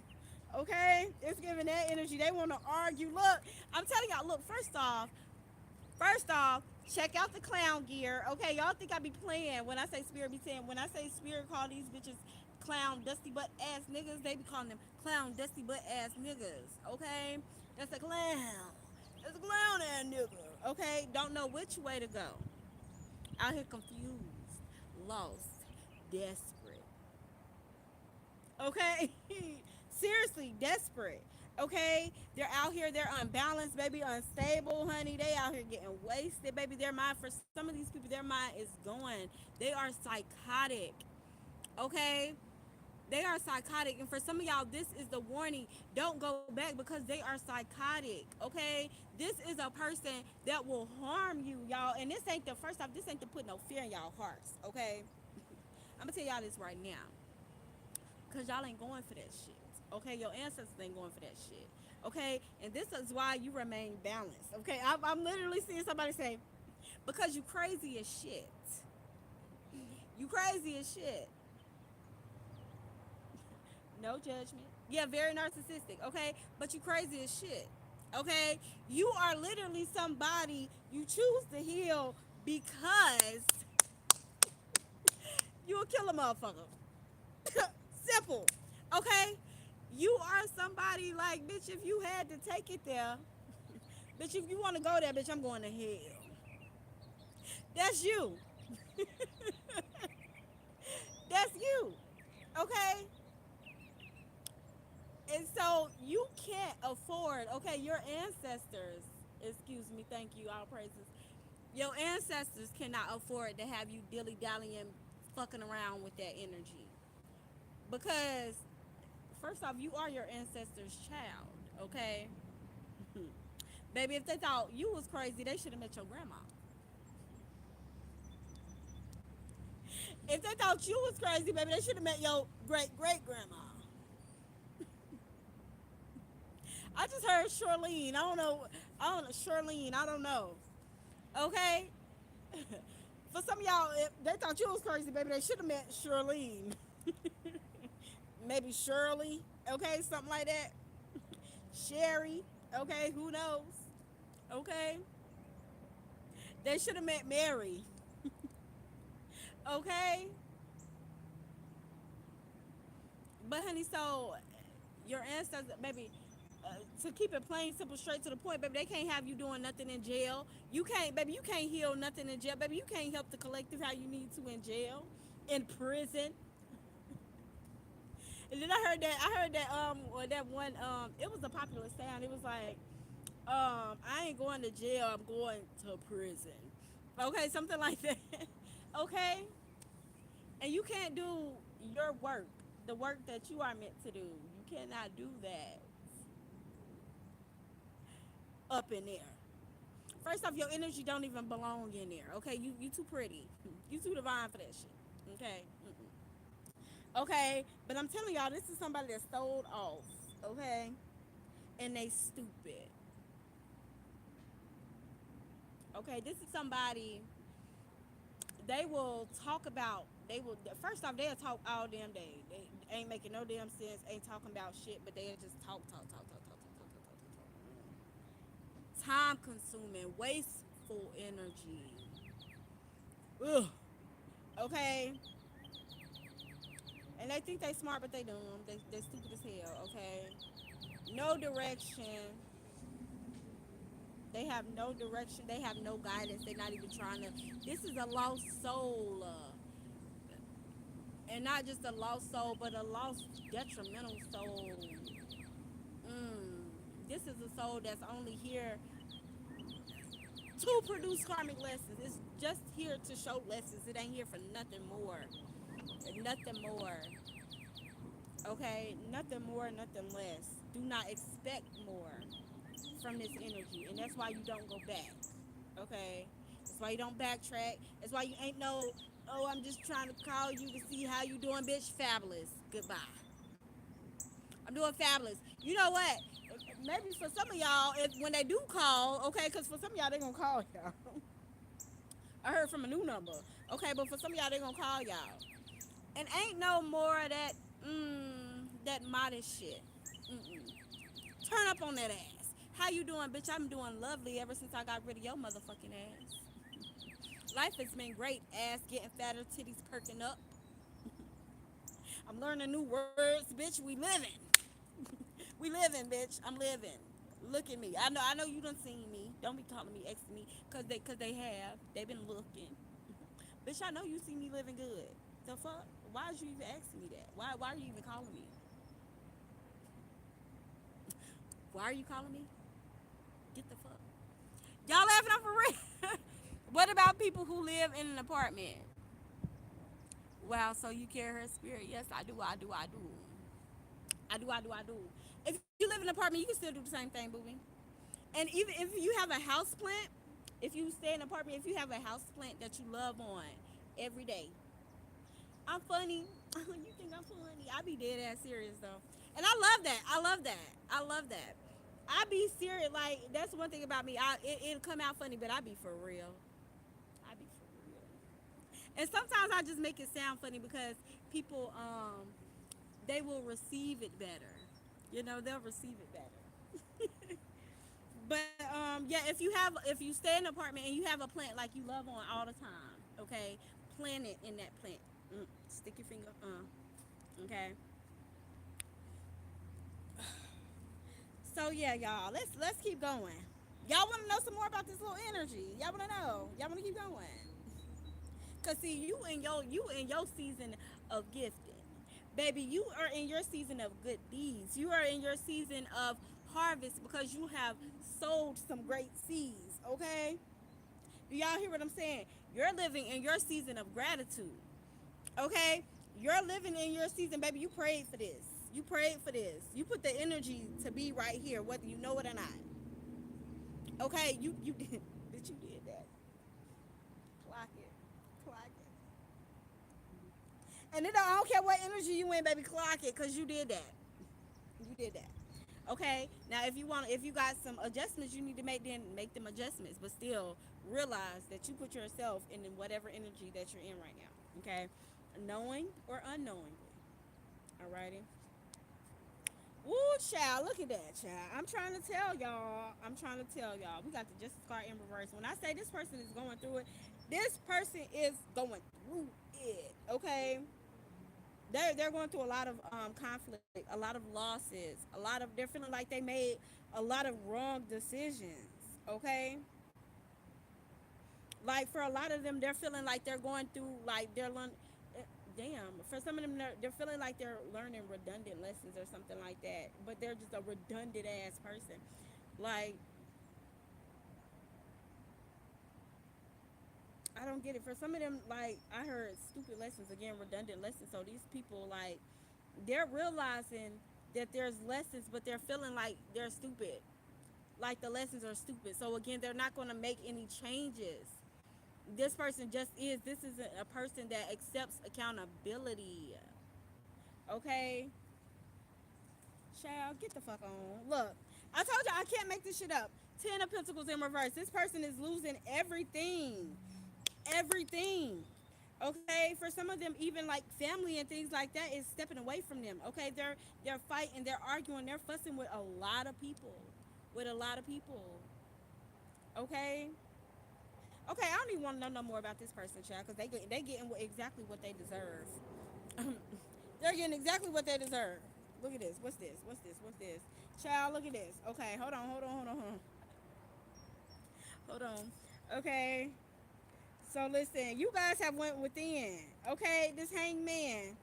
Okay, it's giving that energy. They wanna argue. Look, I'm telling y'all. Look, first off, check out the clown gear. Okay, y'all think I be playing when I say spirit be saying, when I say spirit call these bitches clown dusty butt ass niggas, they be calling them clown dusty butt ass niggas. Okay? That's a clown. That's a clown ass nigga. Okay? Don't know which way to go. Out here confused, lost, desperate. Okay? Seriously, desperate. Okay? They're out here, they're unbalanced, baby, unstable, honey. They out here getting wasted, baby. Their mind, for some of these people, their mind is going. They are psychotic. Okay? They are psychotic. And for some of y'all, this is the warning. Don't go back because they are psychotic. Okay? This is a person that will harm you, y'all. And this ain't the first off, this ain't to put no fear in y'all hearts. Okay? I'm gonna tell y'all this right now. Cause y'all ain't going for that shit. Okay, your ancestors ain't going for that shit. Okay, and this is why you remain balanced. Okay, I'm literally seeing somebody say, because you crazy as shit. You crazy as shit. No judgment. Yeah, very narcissistic. Okay, but you crazy as shit. Okay, you are literally somebody you choose to heal because you will kill a motherfucker. Simple. Okay? You are somebody like, bitch, if you had to take it there, bitch, if you want to go there, bitch, I'm going to hell. That's you. That's you. Okay? And so you can't afford, okay, your ancestors, excuse me, thank you, all praises. Your ancestors cannot afford to have you dilly dallying, fucking around with that energy. Because first off, you are your ancestors' child, okay? Baby, if they thought you was crazy, they should have met your grandma. If they thought you was crazy, baby, they should have met your great great grandma. I just heard Charlene. I don't know. I don't know Charlene. I don't know. Okay. For some of y'all, if they thought you was crazy, baby, they should have met Charlene. Maybe Shirley. Okay, something like that. Sherry. Okay, who knows? Okay. They should have met Mary. Okay. But honey, so your ancestors, baby, to keep it plain, simple, straight to the point, baby, they can't have you doing nothing in jail. You can't, baby, you can't heal nothing in jail, baby. You can't help the collective how you need to in jail, in prison. And then I heard that that one it was a popular sound. It was like I ain't going to jail. I'm going to prison. Okay, something like that. Okay, and you can't do your work, the work that you are meant to do. You cannot do that up in there. First off, your energy don't even belong in there. Okay, you too pretty. You too divine for that shit. Okay. Mm-mm. Okay, but I'm telling y'all, this is somebody that stole off. Okay, and they stupid. Okay, this is somebody they will talk about. They will first off they'll talk all damn day. They ain't making no damn sense. Ain't talking about shit, but they'll just talk. Time consuming, wasteful energy. Ugh. Okay, and they think they smart, but they dumb. They stupid as hell. Okay, no direction. They have no direction. They have no guidance. They're not even trying to. This is a lost soul, and not just a lost soul, but a lost detrimental soul. This is a soul that's only here to produce karmic lessons. It's just here to show lessons. It ain't here for nothing more. Nothing more. Okay? Nothing more, nothing less. Do not expect more from this energy. And that's why you don't go back. Okay? That's why you don't backtrack. That's why you ain't no, oh, I'm just trying to call you to see how you doing, bitch. Fabulous. Goodbye. I'm doing fabulous. You know what? Maybe for some of y'all, if when they do call, okay, because for some of y'all, they're going to call y'all. I heard from a new number. Okay, but for some of y'all, they're going to call y'all. And ain't no more of that, that modest shit. Mm-mm. Turn up on that ass. How you doing, bitch? I'm doing lovely ever since I got rid of your motherfucking ass. Life has been great. Ass getting fatter, titties perking up. I'm learning new words, bitch. We living. We living, bitch. I'm living. Look at me. I know you done seen me. Don't be calling me, X me, cause they have. They been looking. Bitch, I know you see me living good. The fuck? Why is you even asking me that? Why are you even calling me? Why are you calling me? Get the fuck. Y'all laughing up for real? What about people who live in an apartment? Wow, so you carry her spirit? Yes, I do. I do. I do. I do. If you live in an apartment, you can still do the same thing, booby. And even if you have a house plant, if you stay in an apartment, if you have a house plant that you love on every day, I'm funny. You think I'm funny? I be dead ass serious though, and I love that. I love that. I love that. I be serious. Like that's one thing about me. It'll come out funny, but I be for real. I be for real. And sometimes I just make it sound funny because people they will receive it better. You know, they'll receive it better. But yeah, if you stay in an apartment and you have a plant like you love on all the time, okay, plant it in that plant. Stick your finger, okay. So yeah, y'all, let's keep going. Y'all want to know some more about this little energy? Y'all want to know? Y'all want to keep going? Cause see, you in your season of gifting, baby. You are in your season of good deeds. You are in your season of harvest because you have sowed some great seeds. Okay, do y'all hear what I'm saying? You're living in your season of gratitude. Okay, You're living in your season, baby. You prayed for this. You prayed for this. You put the energy to be right here, whether you know it or not. Okay, you did, bitch. You did that. Clock it, clock it. And it don't, I don't care what energy you in, baby. Clock it, cause you did that. You did that. Okay. Now, if you got some adjustments you need to make, then make them adjustments. But still, realize that you put yourself in whatever energy that you're in right now. Okay, knowing or unknowingly. Alrighty. Woo, child, look at that, child. I'm trying to tell y'all. I'm trying to tell y'all. We got the Justice card in reverse. When I say this person is going through it, this person is going through it. Okay, they're going through a lot of conflict, a lot of losses, they're feeling like they made a lot of wrong decisions. Okay, like for a lot of them, they're feeling like they're going through like they're learning. Damn, for some of them, they're feeling like they're learning redundant lessons or something like that. But they're just a redundant ass person. Like I don't get it. For some of them, like I heard stupid lessons again, redundant lessons. So these people like they're realizing that there's lessons, but they're feeling like they're stupid. Like the lessons are stupid. So again, they're not going to make any changes. This person just is. This isn't a person that accepts accountability. Okay, child, get the fuck on. Look, I told you I can't make this shit up. Ten of Pentacles in reverse. This person is losing everything. Everything. Okay, for some of them, even like family and things like that is stepping away from them. Okay, they're fighting, they're arguing, they're fussing with a lot of people, with a lot of people. Okay, okay, I don't even want to know no more about this person, child, because they getting exactly what they deserve. They're getting exactly what they deserve. Look at this. What's this? What's this? What's this? Child, look at this. Okay, hold on, hold on, hold on, hold on. Hold on. Okay. So listen, you guys have went within. Okay, this hangman.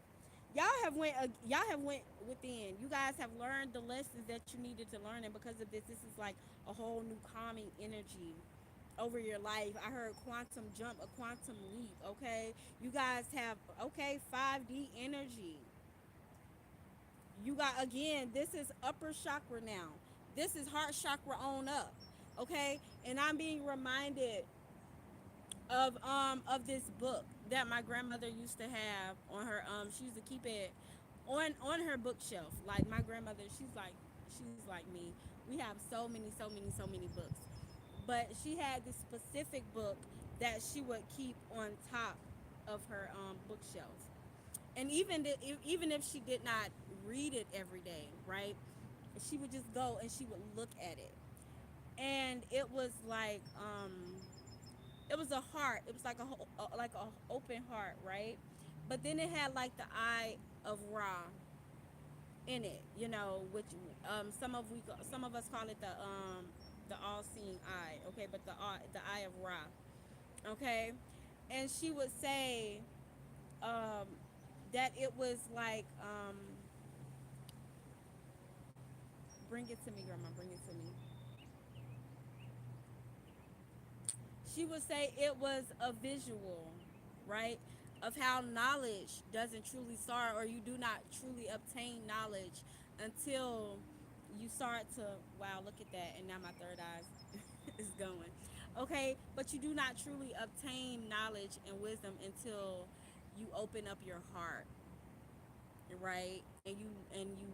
Y'all have went within. You guys have learned the lessons that you needed to learn, and because of this is like a whole new calming energy over your life. I heard quantum jump, a quantum leap. Okay, you guys have 5D energy. You got again, this is upper chakra now. This is heart chakra on up. Okay? And I'm being reminded of this book that my grandmother used to have on her she used to keep it on her bookshelf. Like my grandmother, she's like me. We have so many books. But she had this specific book that she would keep on top of her bookshelf. And even if she did not read it every day, right? She would just go and she would look at it, and it was a heart. It was like a open heart, right? But then it had like the eye of Ra in it, which some of us call it the all-seeing eye, okay? But the eye of Ra, okay? And she would say um, that it was like bring it to me, grandma. Bring it to me. She would say it was a visual, right, of how knowledge doesn't truly start, or you do not truly obtain knowledge until you start to, wow, look at that, and now my third eye is going. Okay, but you do not truly obtain knowledge and wisdom until you open up your heart, right? And you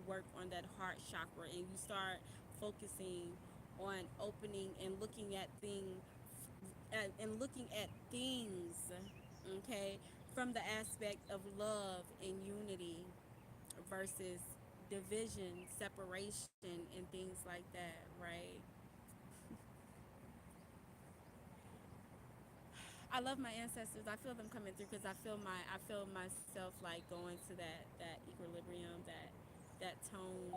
work on that heart chakra, and you start focusing on opening and looking at things, okay, from the aspect of love and unity versus division, separation, and things like that, right? I love my ancestors. I feel them coming through because I feel myself like going to that equilibrium, that tone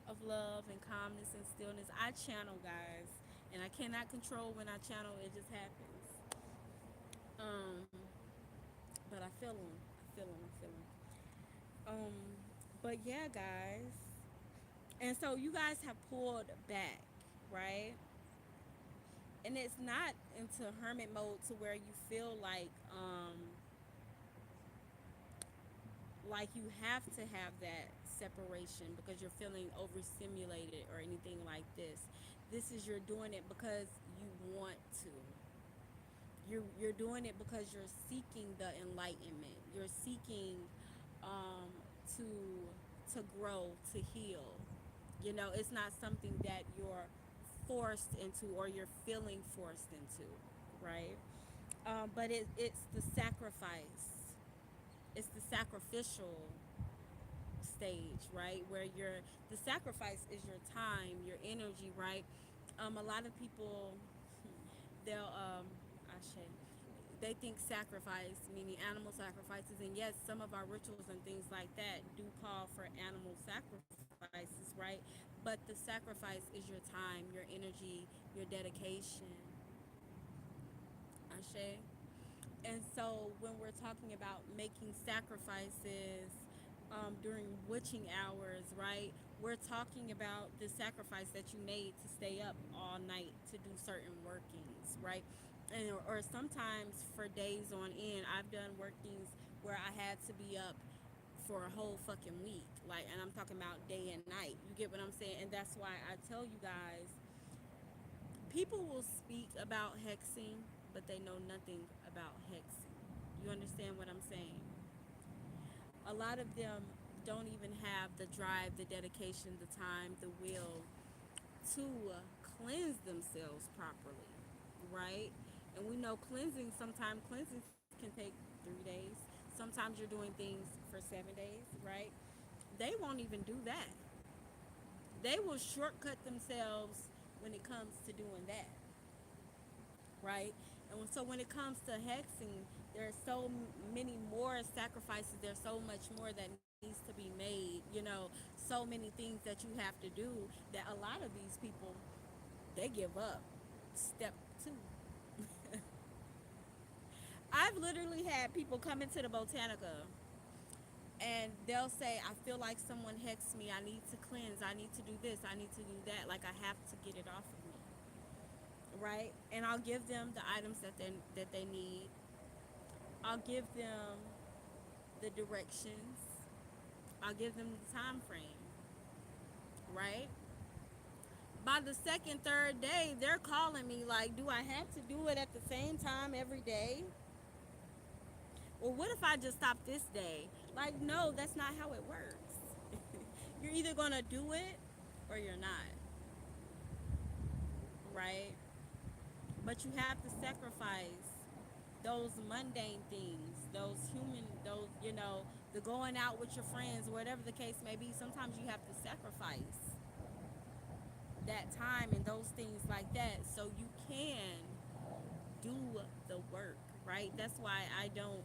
of love and calmness and stillness. I channel, guys, and I cannot control when I channel. It just happens. Um, but I feel them. I feel them. I feel them. Um, but yeah, guys. And so you guys have pulled back, right? And it's not into hermit mode to where you feel like like you have to have that separation because you're feeling overstimulated or anything like this. This is you're doing it because you want to. You're doing it because you're seeking the enlightenment. You're seeking um, to to grow, to heal. You know, it's not something that you're forced into or you're feeling forced into, right? But it's the sacrifice. It's the sacrificial stage, right? Where you're the sacrifice is your time, your energy, right? A lot of people they'll I should they think sacrifice meaning animal sacrifices, and yes, some of our rituals and things like that do call for animal sacrifices, right? But the sacrifice is your time, your energy, your dedication. Ashe. And so when we're talking about making sacrifices during witching hours, right? We're talking about the sacrifice that you made to stay up all night to do certain workings, right? And or sometimes for days on end, I've done workings where I had to be up for a whole fucking week, like, and I'm talking about day and night. You get what I'm saying? And that's why I tell you guys, people will speak about hexing, but they know nothing about hexing. You understand what I'm saying? A lot of them don't even have the drive, the dedication, the time, the will to cleanse themselves properly, right? And we know cleansing, sometimes cleansing can take 3 days. Sometimes you're doing things for 7 days, right? They won't even do that. They will shortcut themselves when it comes to doing that, right? And so when it comes to hexing, there are so many more sacrifices. There's so much more that needs to be made. You know, so many things that you have to do that a lot of these people they give up. Step two. I've literally had people come into the Botanica and they'll say, I feel like someone hexed me. I need to cleanse. I need to do this. I need to do that. Like I have to get it off of me, right? And I'll give them the items that they need. I'll give them the directions. I'll give them the time frame, right? By the second, third day, they're calling me like, do I have to do it at the same time every day? Or what if I just stop this day? Like, no, that's not how it works. You're either going to do it or you're not, right? But you have to sacrifice those mundane things, the going out with your friends, whatever the case may be. Sometimes you have to sacrifice that time and those things like that so you can do the work, right? That's why I don't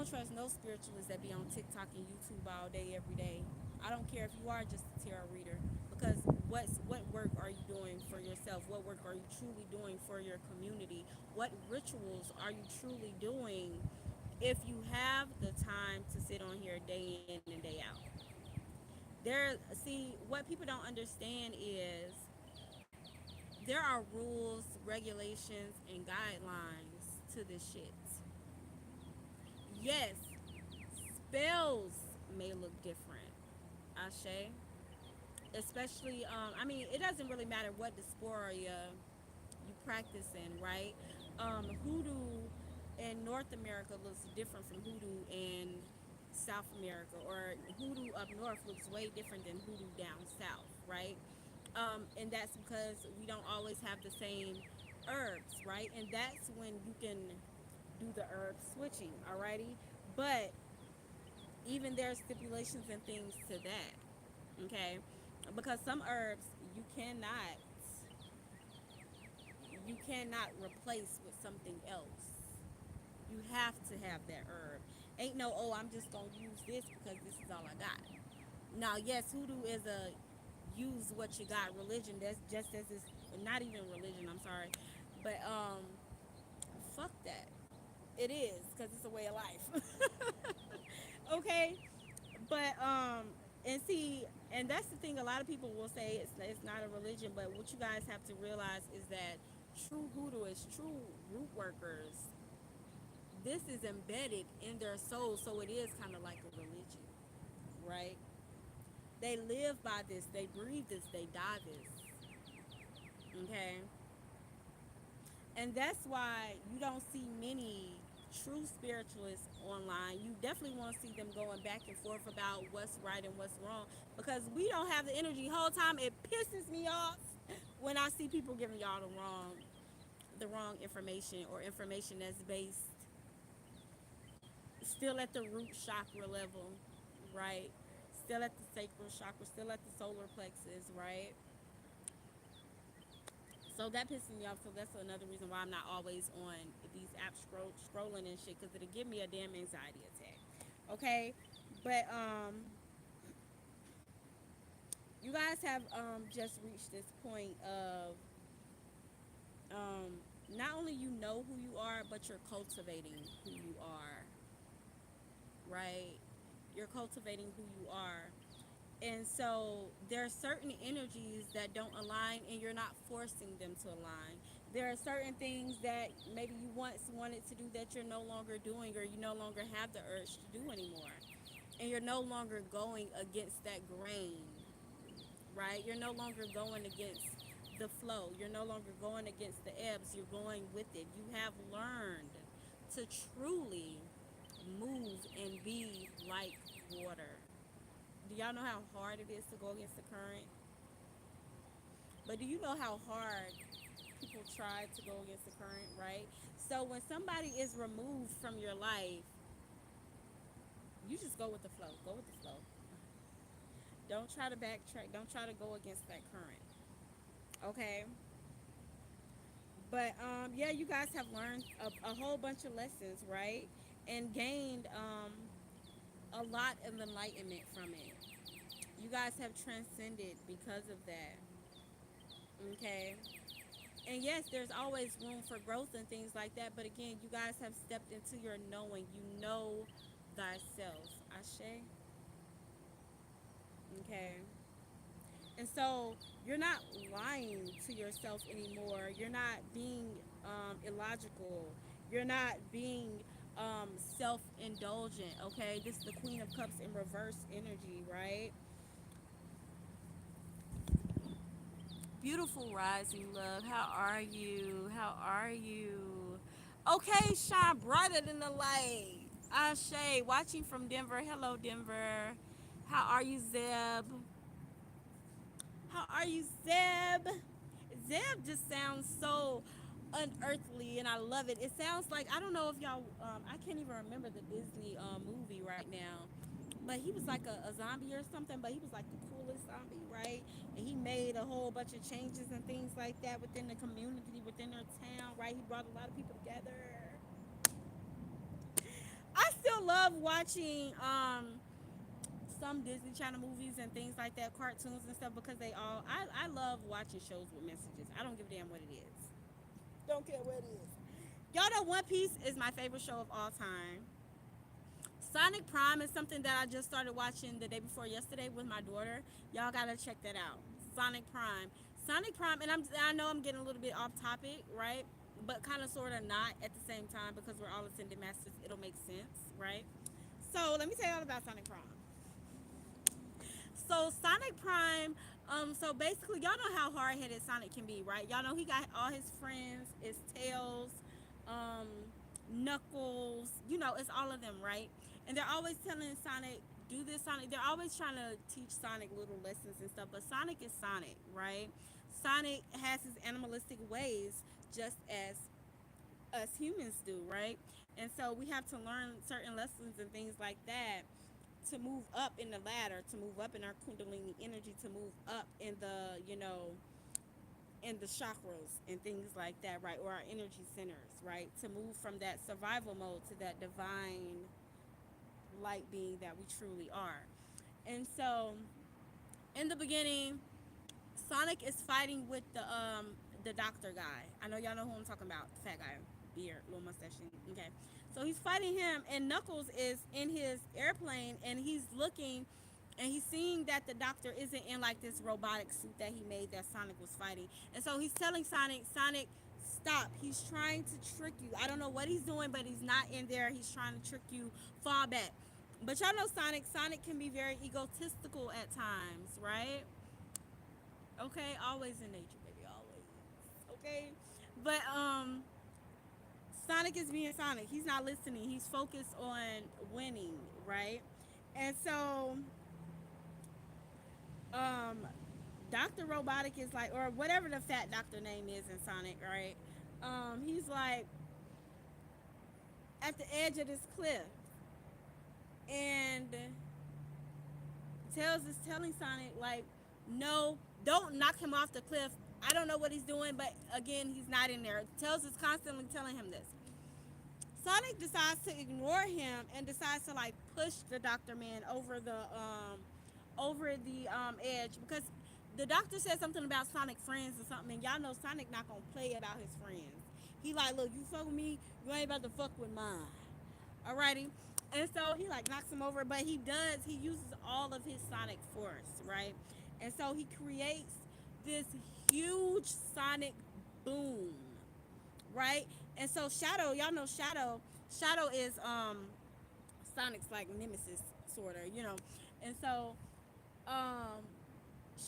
trust no spiritualists that be on TikTok and YouTube all day, every day. I don't care if you are just a tarot reader, because what work are you doing for yourself? What work are you truly doing for your community? What rituals are you truly doing if you have the time to sit on here day in and day out? What people don't understand is there are rules, regulations, and guidelines to this shit. Yes, spells may look different, Ashe. Especially, I mean, it doesn't really matter what dysphoria you practice in, right? Hoodoo in North America looks different from hoodoo in South America, or hoodoo up north looks way different than hoodoo down south, right? And that's because we don't always have the same herbs, right? And that's when you can do the herb switching, alrighty? But even there's stipulations and things to that, okay? Because some herbs you cannot replace with something else. You have to have that herb. Ain't no, oh, I'm just gonna use this because this is all I got. Now, yes, hoodoo is a use what you got religion. That's just as it's not even religion. I'm sorry, but fuck that. It is because it's a way of life. Okay, but and see, and that's the thing. A lot of people will say it's not a religion, but what you guys have to realize is that true hoodooists, true root workers, this is embedded in their soul, so it is kind of like a religion, right? They live by this, they breathe this, they die this. Okay? And that's why you don't see many true spiritualists online. You definitely won't see them going back and forth about what's right and what's wrong, because we don't have the energy. Whole time it pisses me off when I see people giving y'all the wrong information, or information that's based still at the root chakra level, right? Still at the sacral chakra, still at the solar plexus, right? So that pisses me off. So that's another reason why I'm not always on these apps scrolling and shit, because it'll give me a damn anxiety attack. Okay, but you guys have just reached this point of not only you know who you are, but you're cultivating who you are, right? You're cultivating who you are. And so there are certain energies that don't align, and you're not forcing them to align. There are certain things that maybe you once wanted to do that you're no longer doing, or you no longer have the urge to do anymore. And you're no longer going against that grain, right? You're no longer going against the flow. You're no longer going against the ebbs. You're going with it. You have learned to truly move and be like water. Do y'all know how hard it is to go against the current? But do you know how hard people try to go against the current, right? So when somebody is removed from your life, you just go with the flow. Go with the flow. Don't try to backtrack. Don't try to go against that current. Okay? But yeah, you guys have learned a whole bunch of lessons, right? And gained a lot of enlightenment from it. You guys have transcended because of that. Okay? And yes, there's always room for growth and things like that. But again, you guys have stepped into your knowing. You know thyself. Ashe. Okay. And so you're not lying to yourself anymore. You're not being illogical. You're not being self indulgent. Okay. This is the Queen of Cups in reverse energy, right? Beautiful rising love. How are you? How are you? Okay, shine brighter than the light. Ashe, watching from Denver. Hello, Denver. How are you, Zeb? How are you, Zeb? Zeb just sounds so unearthly, and I love it. It sounds like, I don't know if y'all, I can't even remember the Disney movie right now, but he was like a zombie or something, but he was like the coolest zombie, right? And he made a whole bunch of changes and things like that within the community, within their town, right? He brought a lot of people together. I still love watching some Disney Channel movies and things like that, cartoons and stuff, because I love watching shows with messages. I don't give a damn what it is. Don't care what it is. Y'all know One Piece is my favorite show of all time. Sonic Prime is something that I just started watching the day before yesterday with my daughter. Y'all gotta check that out. Sonic Prime. Sonic Prime, and I know I'm getting a little bit off topic, right? But kind of sort of not at the same time, because we're all ascended masters. It'll make sense, right? So let me tell you all about Sonic Prime. So Sonic Prime, so basically y'all know how hard headed Sonic can be, right? Y'all know he got all his friends, it's Tails, um, Knuckles, it's all of them, right? And they're always telling Sonic, do this, Sonic. They're always trying to teach Sonic little lessons and stuff, but Sonic is Sonic, right? Sonic has his animalistic ways just as us humans do, right? And so we have to learn certain lessons and things like that to move up in the ladder, to move up in our Kundalini energy, to move up in the chakras and things like that, right? Or our energy centers, right? To move from that survival mode to that divine light being that we truly are. And so, in the beginning, Sonic is fighting with the doctor guy. I know y'all know who I'm talking about, the fat guy, beard, little mustache. Okay, so he's fighting him, and Knuckles is in his airplane, and he's looking, and he's seeing that the doctor isn't in like this robotic suit that he made that Sonic was fighting, and so he's telling Sonic, Stop. He's trying to trick you. I don't know what he's doing, but he's not in there. He's trying to trick you. Fall back. But y'all know Sonic. Sonic can be very egotistical at times, right? Okay, always in nature, baby, always. Okay, but Sonic is being Sonic. He's not listening. He's focused on winning, right? And so, um, Doctor Robotic is like, or whatever the fat doctor name is in Sonic, right? He's like at the edge of this cliff, and Tails is telling Sonic like, no, don't knock him off the cliff. I don't know what he's doing, but again, he's not in there. Tails is constantly telling him this. Sonic decides to ignore him and decides to like push the Doctor Man over the edge because the Doctor said something about Sonic friends or something, and y'all know Sonic not gonna play about his friends. He like, look, you fuck with me, you ain't about to fuck with mine. Alrighty. And so he like knocks him over, but he uses all of his Sonic force, right? And so he creates this huge Sonic boom, right? And so Shadow, y'all know Shadow. Shadow is Sonic's like nemesis, sorta, you know. And so um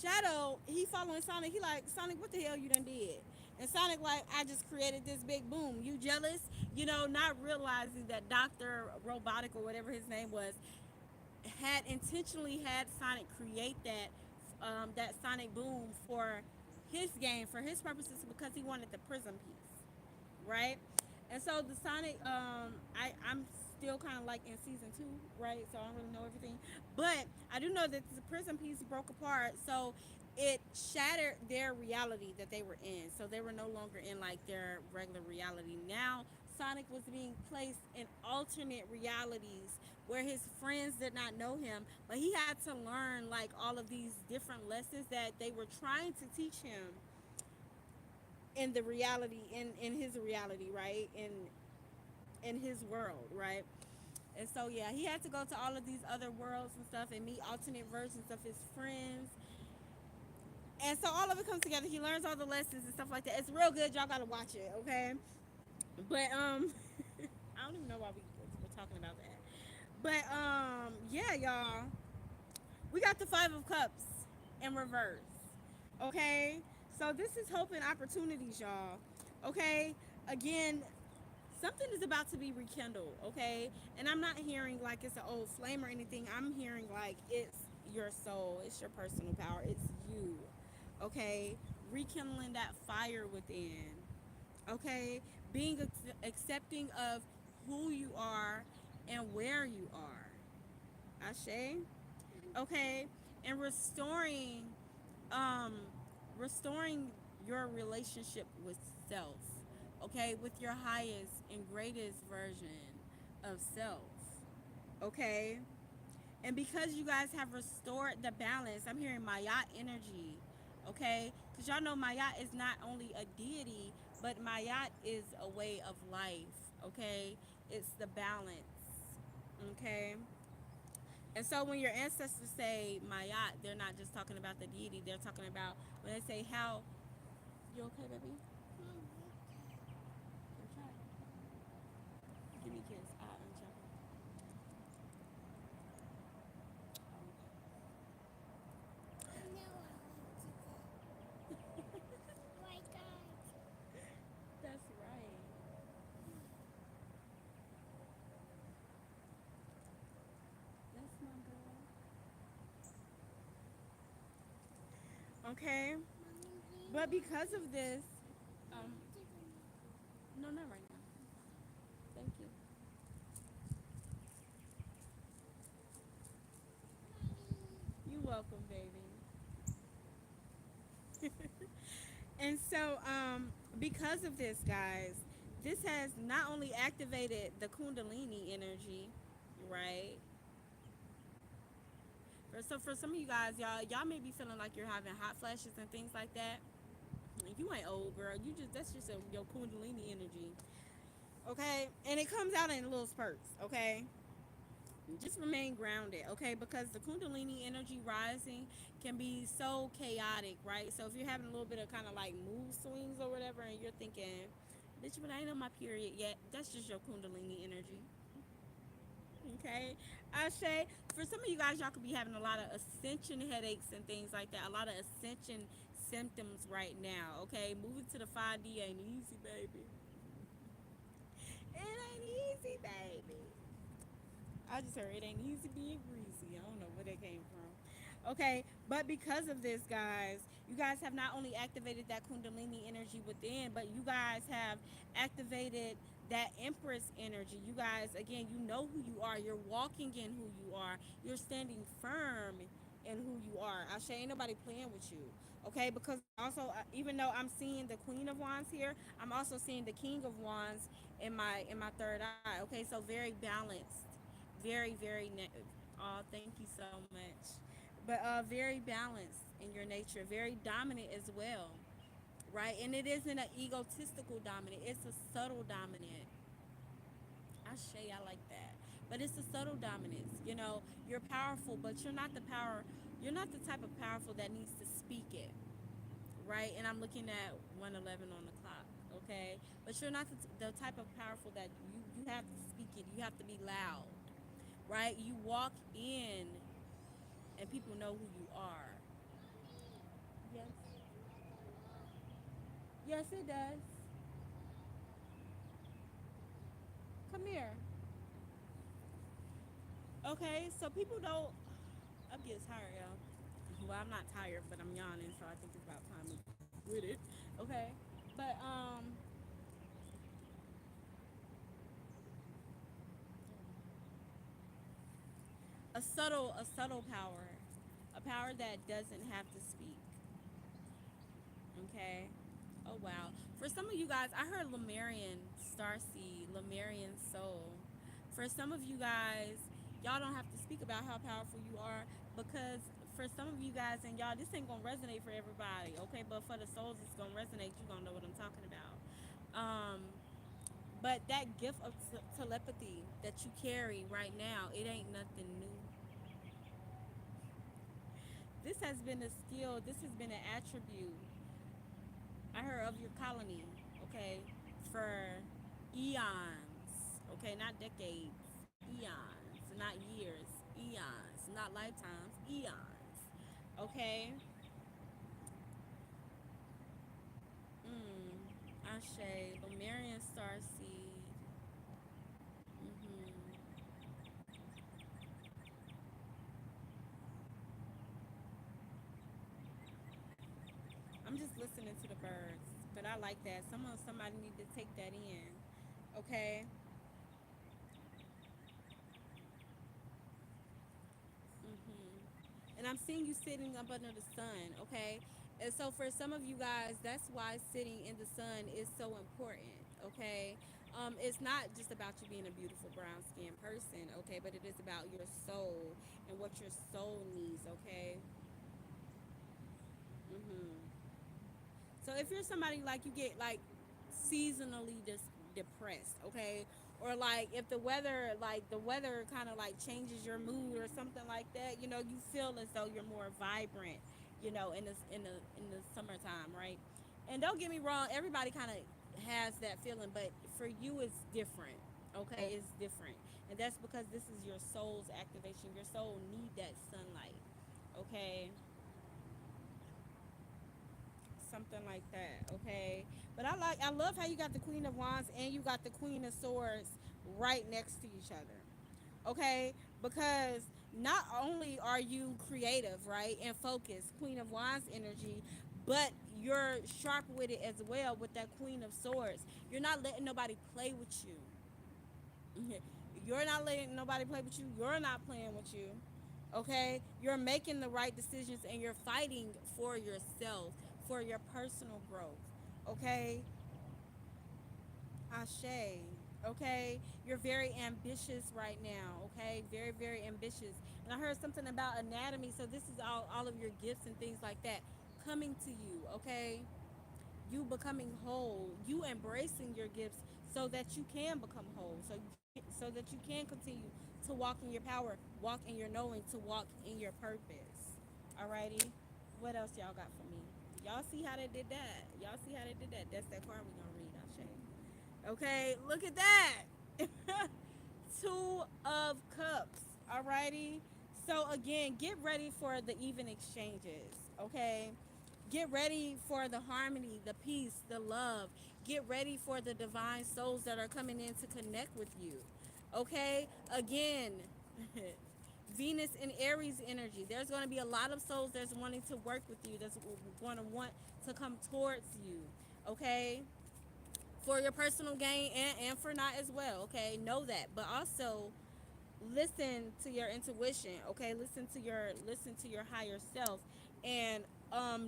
Shadow, he following Sonic. He like, Sonic, what the hell you done did? And Sonic like, I just created this big boom. You jealous? You know, not realizing that Doctor Robotic or whatever his name was had intentionally had Sonic create that Sonic boom for his game, for his purposes, because he wanted the prism piece, right? And so the Sonic, I'm still kind of like in season 2, right? So I don't really know everything, but I do know that the prism piece broke apart, so it shattered their reality that they were in. So they were no longer in like their regular reality. Now Sonic was being placed in alternate realities where his friends did not know him, but he had to learn like all of these different lessons that they were trying to teach him in the reality, in his reality, right? In his world, right? And so yeah, he had to go to all of these other worlds and stuff and meet alternate versions of his friends. And so all of it comes together. He learns all the lessons and stuff like that. It's real good. Y'all gotta watch it, okay? But I don't even know why we're talking about that. But yeah, y'all. We got the 5 of Cups in reverse. Okay? So this is hope and opportunities, y'all. Okay? Again, something is about to be rekindled, okay? And I'm not hearing like it's an old flame or anything. I'm hearing like it's your soul, it's your personal power, it's you, okay? Rekindling that fire within, okay? Being accepting of who you are and where you are, Ashe, okay? And um, restoring your relationship with self, okay, with your highest and greatest version of self, okay. And because you guys have restored the balance, I'm hearing Mayat energy, okay, because y'all know Mayat is not only a deity, but Mayat is a way of life, okay. It's the balance, okay. And so when your ancestors say Mayat, they're not just talking about the deity, they're talking about when they say how. You okay, baby? Give me a kiss. I'm That's right. That's my girl. Okay. But because of this, um, no, not right now. Thank you. You're welcome, baby. And so, because of this, guys, this has not only activated the Kundalini energy, right? So for some of you guys, y'all may be feeling like you're having hot flashes and things like that. You ain't old, girl. That's just your Kundalini energy, okay? And it comes out in little spurts, okay? just remain grounded, okay? Because the Kundalini energy rising can be so chaotic, right? So if you're having a little bit of kind of like mood swings or whatever, and you're thinking, bitch, but I ain't on my period yet, that's just your Kundalini energy, okay? Ashe, for some of you guys, y'all could be having a lot of ascension headaches and things like that, a lot of ascension symptoms right now, okay? Moving to the 5D ain't easy, baby. It ain't easy, baby. I just heard it ain't easy being greasy. I don't know where that came from. Okay, but because of this, guys, you guys have not only activated that Kundalini energy within, but you guys have activated that Empress energy. You guys, again, you know who you are. You're walking in who you are. You're standing firm in who you are. I ain't nobody playing with you. Okay, because also, even though I'm seeing the Queen of Wands here, I'm also seeing the King of Wands in my third eye. Okay, so very balanced, oh, thank you so much, but very balanced in your nature, very dominant as well, right? And it isn't an egotistical dominant, it's a subtle dominant. I like that, but it's a subtle dominance. You're powerful, but you're not the type of powerful that needs to speak it, right? And I'm looking at 111 on the clock, okay? But you're not the type of powerful that you have to speak it, you have to be loud, right? You walk in and people know who you are. Yes. Yes, it does. Come here. Okay, so people don't. I'm getting tired, y'all. Well, I'm not tired, but I'm yawning, so I think it's about time to get with it. Okay, but a subtle power, a power that doesn't have to speak. Okay. Oh wow. For some of you guys, I heard Lemurian Starseed, Lemurian Soul. For some of you guys, y'all don't have to speak about how powerful you are, because for some of you guys, and y'all, this ain't gonna resonate for everybody, okay? But for the souls it's gonna resonate, you gonna know what I'm talking about. But that gift of telepathy that you carry right now, it ain't nothing new. This has been a skill, this has been an attribute, I heard, of your colony, okay, for eons, okay, not decades, eons, not years, eons, not lifetimes, eons, okay. Ashe, Lemurian Starseed. I'm just listening to the birds, but I like that. Somebody need to take that in, okay. And I'm seeing you sitting up under the sun, okay? And so for some of you guys, that's why sitting in the sun is so important, okay? It's not just about you being a beautiful brown skinned person, okay? But it is about your soul and what your soul needs, okay? hmm So if you're somebody like you get like seasonally depressed, okay, or like if the weather kind of like changes your mood or something like that, you feel as though you're more vibrant, in the summertime, right? And don't get me wrong, everybody kind of has that feeling, but for you it's different, okay? It's different, and that's because this is your soul's activation. Your soul need that sunlight, okay? Something like that, okay. But I love how you got the Queen of Wands and you got the Queen of Swords right next to each other, okay. Because not only are you creative, right, and focused, Queen of Wands energy, but you're sharp-witted as well with that Queen of Swords. You're not letting nobody play with you. You're not letting nobody play with you. You're not playing with you, okay. You're making the right decisions and you're fighting for yourself, for your personal growth, okay. Ashe, okay. You're very ambitious right now, okay. Very, very ambitious. And I heard something about anatomy, so this is all of your gifts and things like that coming to you, okay. You becoming whole, you embracing your gifts so that you can become whole, so you so that you can continue to walk in your power, walk in your knowing, to walk in your purpose. Alrighty, what else y'all got for me? Y'all see how they did that? Y'all see how they did that? That's that card we gonna read. I'll show you. Okay, look at that. Two of Cups. Alrighty. So again, get ready for the even exchanges. Okay. Get ready for the harmony, the peace, the love. Get ready for the divine souls that are coming in to connect with you. Okay. Again, Venus and Aries energy. There's going to be a lot of souls that's wanting to work with you, that's going to want to come towards you. Okay, for your personal gain, and for not as well. Okay, know that, but also listen to your intuition. Okay, listen to your higher self, and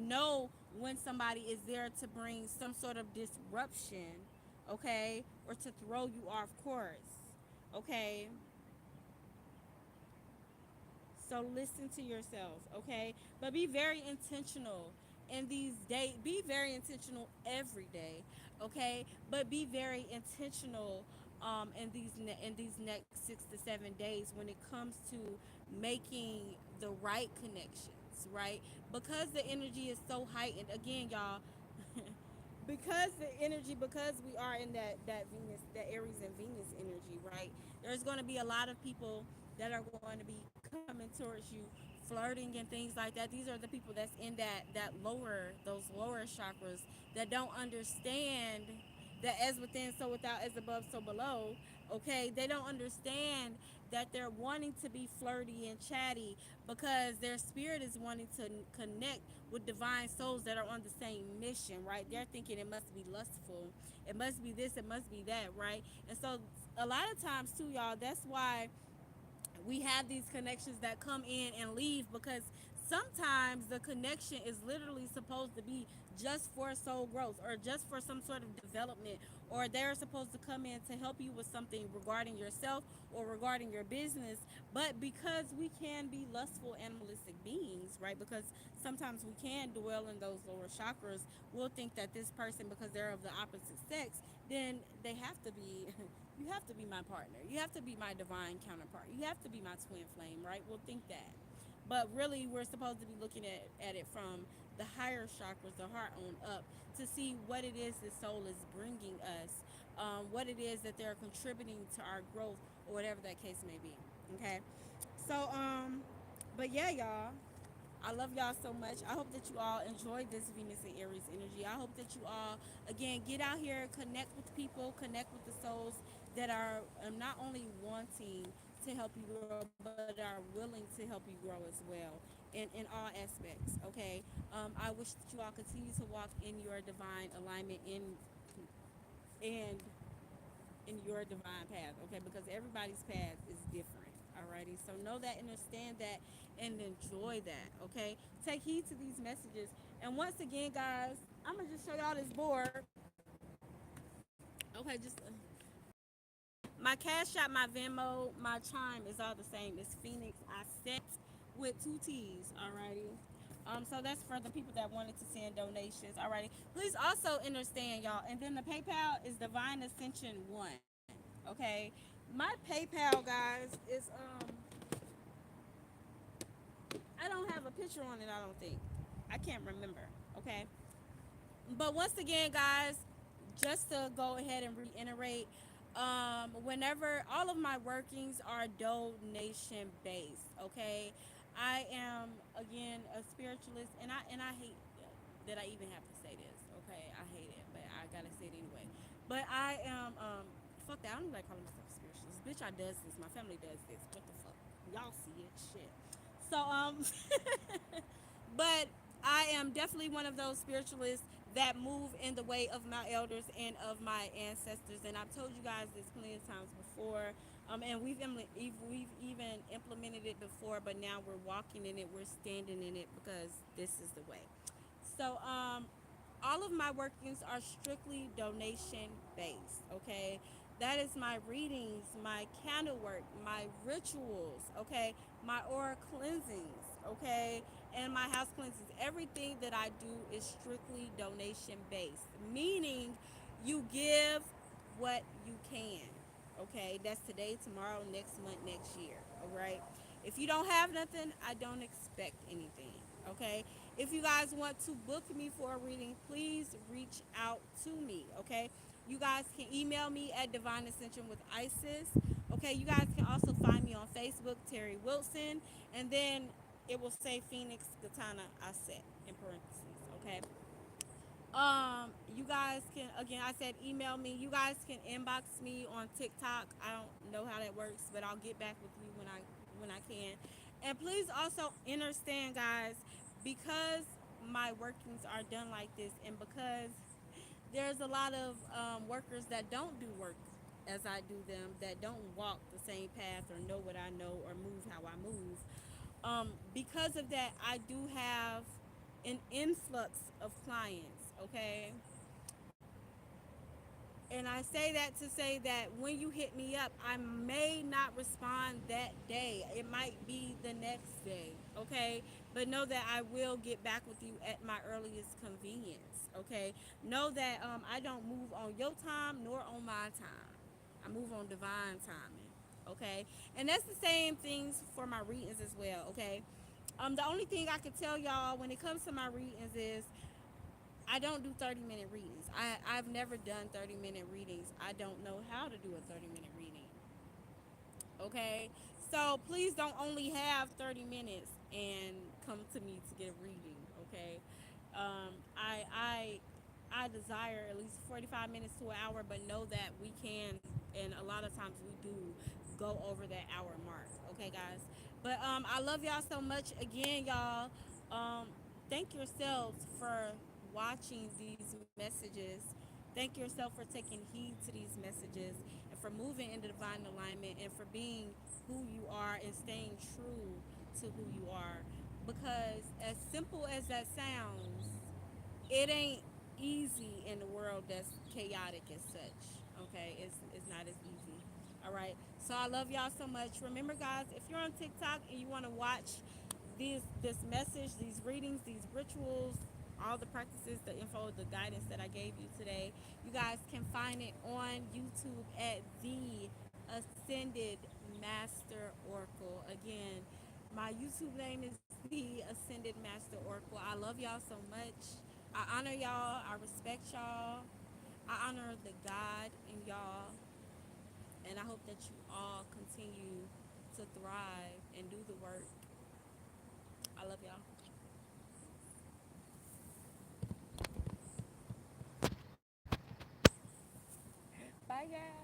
know when somebody is there to bring some sort of disruption. Okay, or to throw you off course. Okay, so listen to yourself, okay? But be very intentional in these days. Be very intentional every day, okay? But be very intentional in these next 6 to 7 days when it comes to making the right connections, right? Because the energy is so heightened. Again, y'all, because the energy, because we are in that Venus, that Aries and Venus energy, right? There's going to be a lot of people that are going to be coming towards you, flirting and things like that. These are the people that's in those lower chakras, that don't understand that as within, so without, as above, so below. Okay, they don't understand that they're wanting to be flirty and chatty because their spirit is wanting to connect with divine souls that are on the same mission, right? They're thinking it must be lustful, it must be this, it must be that, right? And so a lot of times too, y'all, that's why we have these connections that come in and leave, because sometimes the connection is literally supposed to be just for soul growth or just for some sort of development, or they're supposed to come in to help you with something regarding yourself or regarding your business. But because we can be lustful animalistic beings, right, because sometimes we can dwell in those lower chakras, we'll think that this person, because they're of the opposite sex, then they have to be you have to be my partner. You have to be my divine counterpart. You have to be my twin flame, right? We'll think that. But really, we're supposed to be looking at it from the higher chakras, the heart on up, to see what it is the soul is bringing us, what it is that they're contributing to our growth, or whatever that case may be. Okay? So, but yeah, y'all. I love y'all so much. I hope that you all enjoyed this Venus and Aries energy. I hope that you all, again, get out here, connect with people, connect with the souls that are not only wanting to help you grow, but are willing to help you grow as well in all aspects, okay? I wish that you all continue to walk in your divine alignment and in your divine path, okay? Because everybody's path is different, alrighty? So know that, understand that, and enjoy that, okay? Take heed to these messages. And once again, guys, I'm gonna just show y'all this board. Okay, just my Cash App, my Venmo, my Chime is all the same. It's Phoenix I set with two T's, alrighty? So that's for the people that wanted to send donations, alrighty? Please also understand, y'all, and then the PayPal is Divine Ascension 1, okay? My PayPal, guys, is I don't have a picture on it, I don't think. I can't remember, okay? But once again, guys, just to go ahead and reiterate, whenever all of my workings are donation based, okay? I am again a spiritualist, and I hate that I even have to say this, okay? I hate it, but I gotta say it anyway. But I am fuck that. I don't even like calling myself a spiritualist. Bitch, I does this. My family does this. What the fuck? Y'all see it? Shit. So but I am definitely one of those spiritualists that move in the way of my elders and of my ancestors. And I've told you guys this plenty of times before. And we've even implemented it before, but now we're walking in it, we're standing in it, because this is the way. So all of my workings are strictly donation based, okay? That is my readings, my candle work, my rituals, okay? My aura cleansings, okay? And my house cleanses. Everything that I do is strictly donation based, meaning you give what you can. Okay, that's today, tomorrow, next month, next year. All right. If you don't have nothing, I don't expect anything. Okay. If you guys want to book me for a reading, please reach out to me. Okay. You guys can email me at Divine Ascension with Isis. Okay. You guys can also find me on Facebook, Terry Wilson, and then it will say Phoenix Katana Aset in parentheses. Okay. You guys can, again, I said email me. You guys can inbox me on TikTok. I don't know how that works, but I'll get back with you when I can. And please also understand, guys, because my workings are done like this, and because there's a lot of workers that don't do work as I do them, that don't walk the same path or know what I know or move how I move. Because of that, I do have an influx of clients. Okay, and I say that to say that when you hit me up, I may not respond that day. It might be the next day, okay? But know that I will get back with you at my earliest convenience, okay? Know that I don't move on your time nor on my time. I move on divine timing, okay? And that's the same things for my readings as well, okay? The only thing I can tell y'all when it comes to my readings is I don't do 30-minute readings. I've never done 30-minute readings. I don't know how to do a 30-minute reading. Okay? So please don't only have 30 minutes and come to me to get a reading. Okay? Um, I, I, I desire at least 45 minutes to an hour, but know that we can, and a lot of times we do go over that hour mark. Okay, guys? But I love y'all so much. Again, y'all, um, thank yourselves for watching these messages. Thank yourself for taking heed to these messages and for moving into divine alignment and for being who you are and staying true to who you are. Because as simple as that sounds, it ain't easy in the world that's chaotic as such. Okay, it's not as easy. All right. So I love y'all so much. Remember, guys, if you're on TikTok and you want to watch this message, these readings, these rituals, all the practices, the info, the guidance that I gave you today, you guys can find it on YouTube at the Ascended Master Oracle. Again, my YouTube name is the Ascended Master Oracle. I love y'all so much. I honor y'all. I respect y'all. I honor the God in y'all. And I hope that you all continue to thrive and do the work. I love y'all. Bye, guys.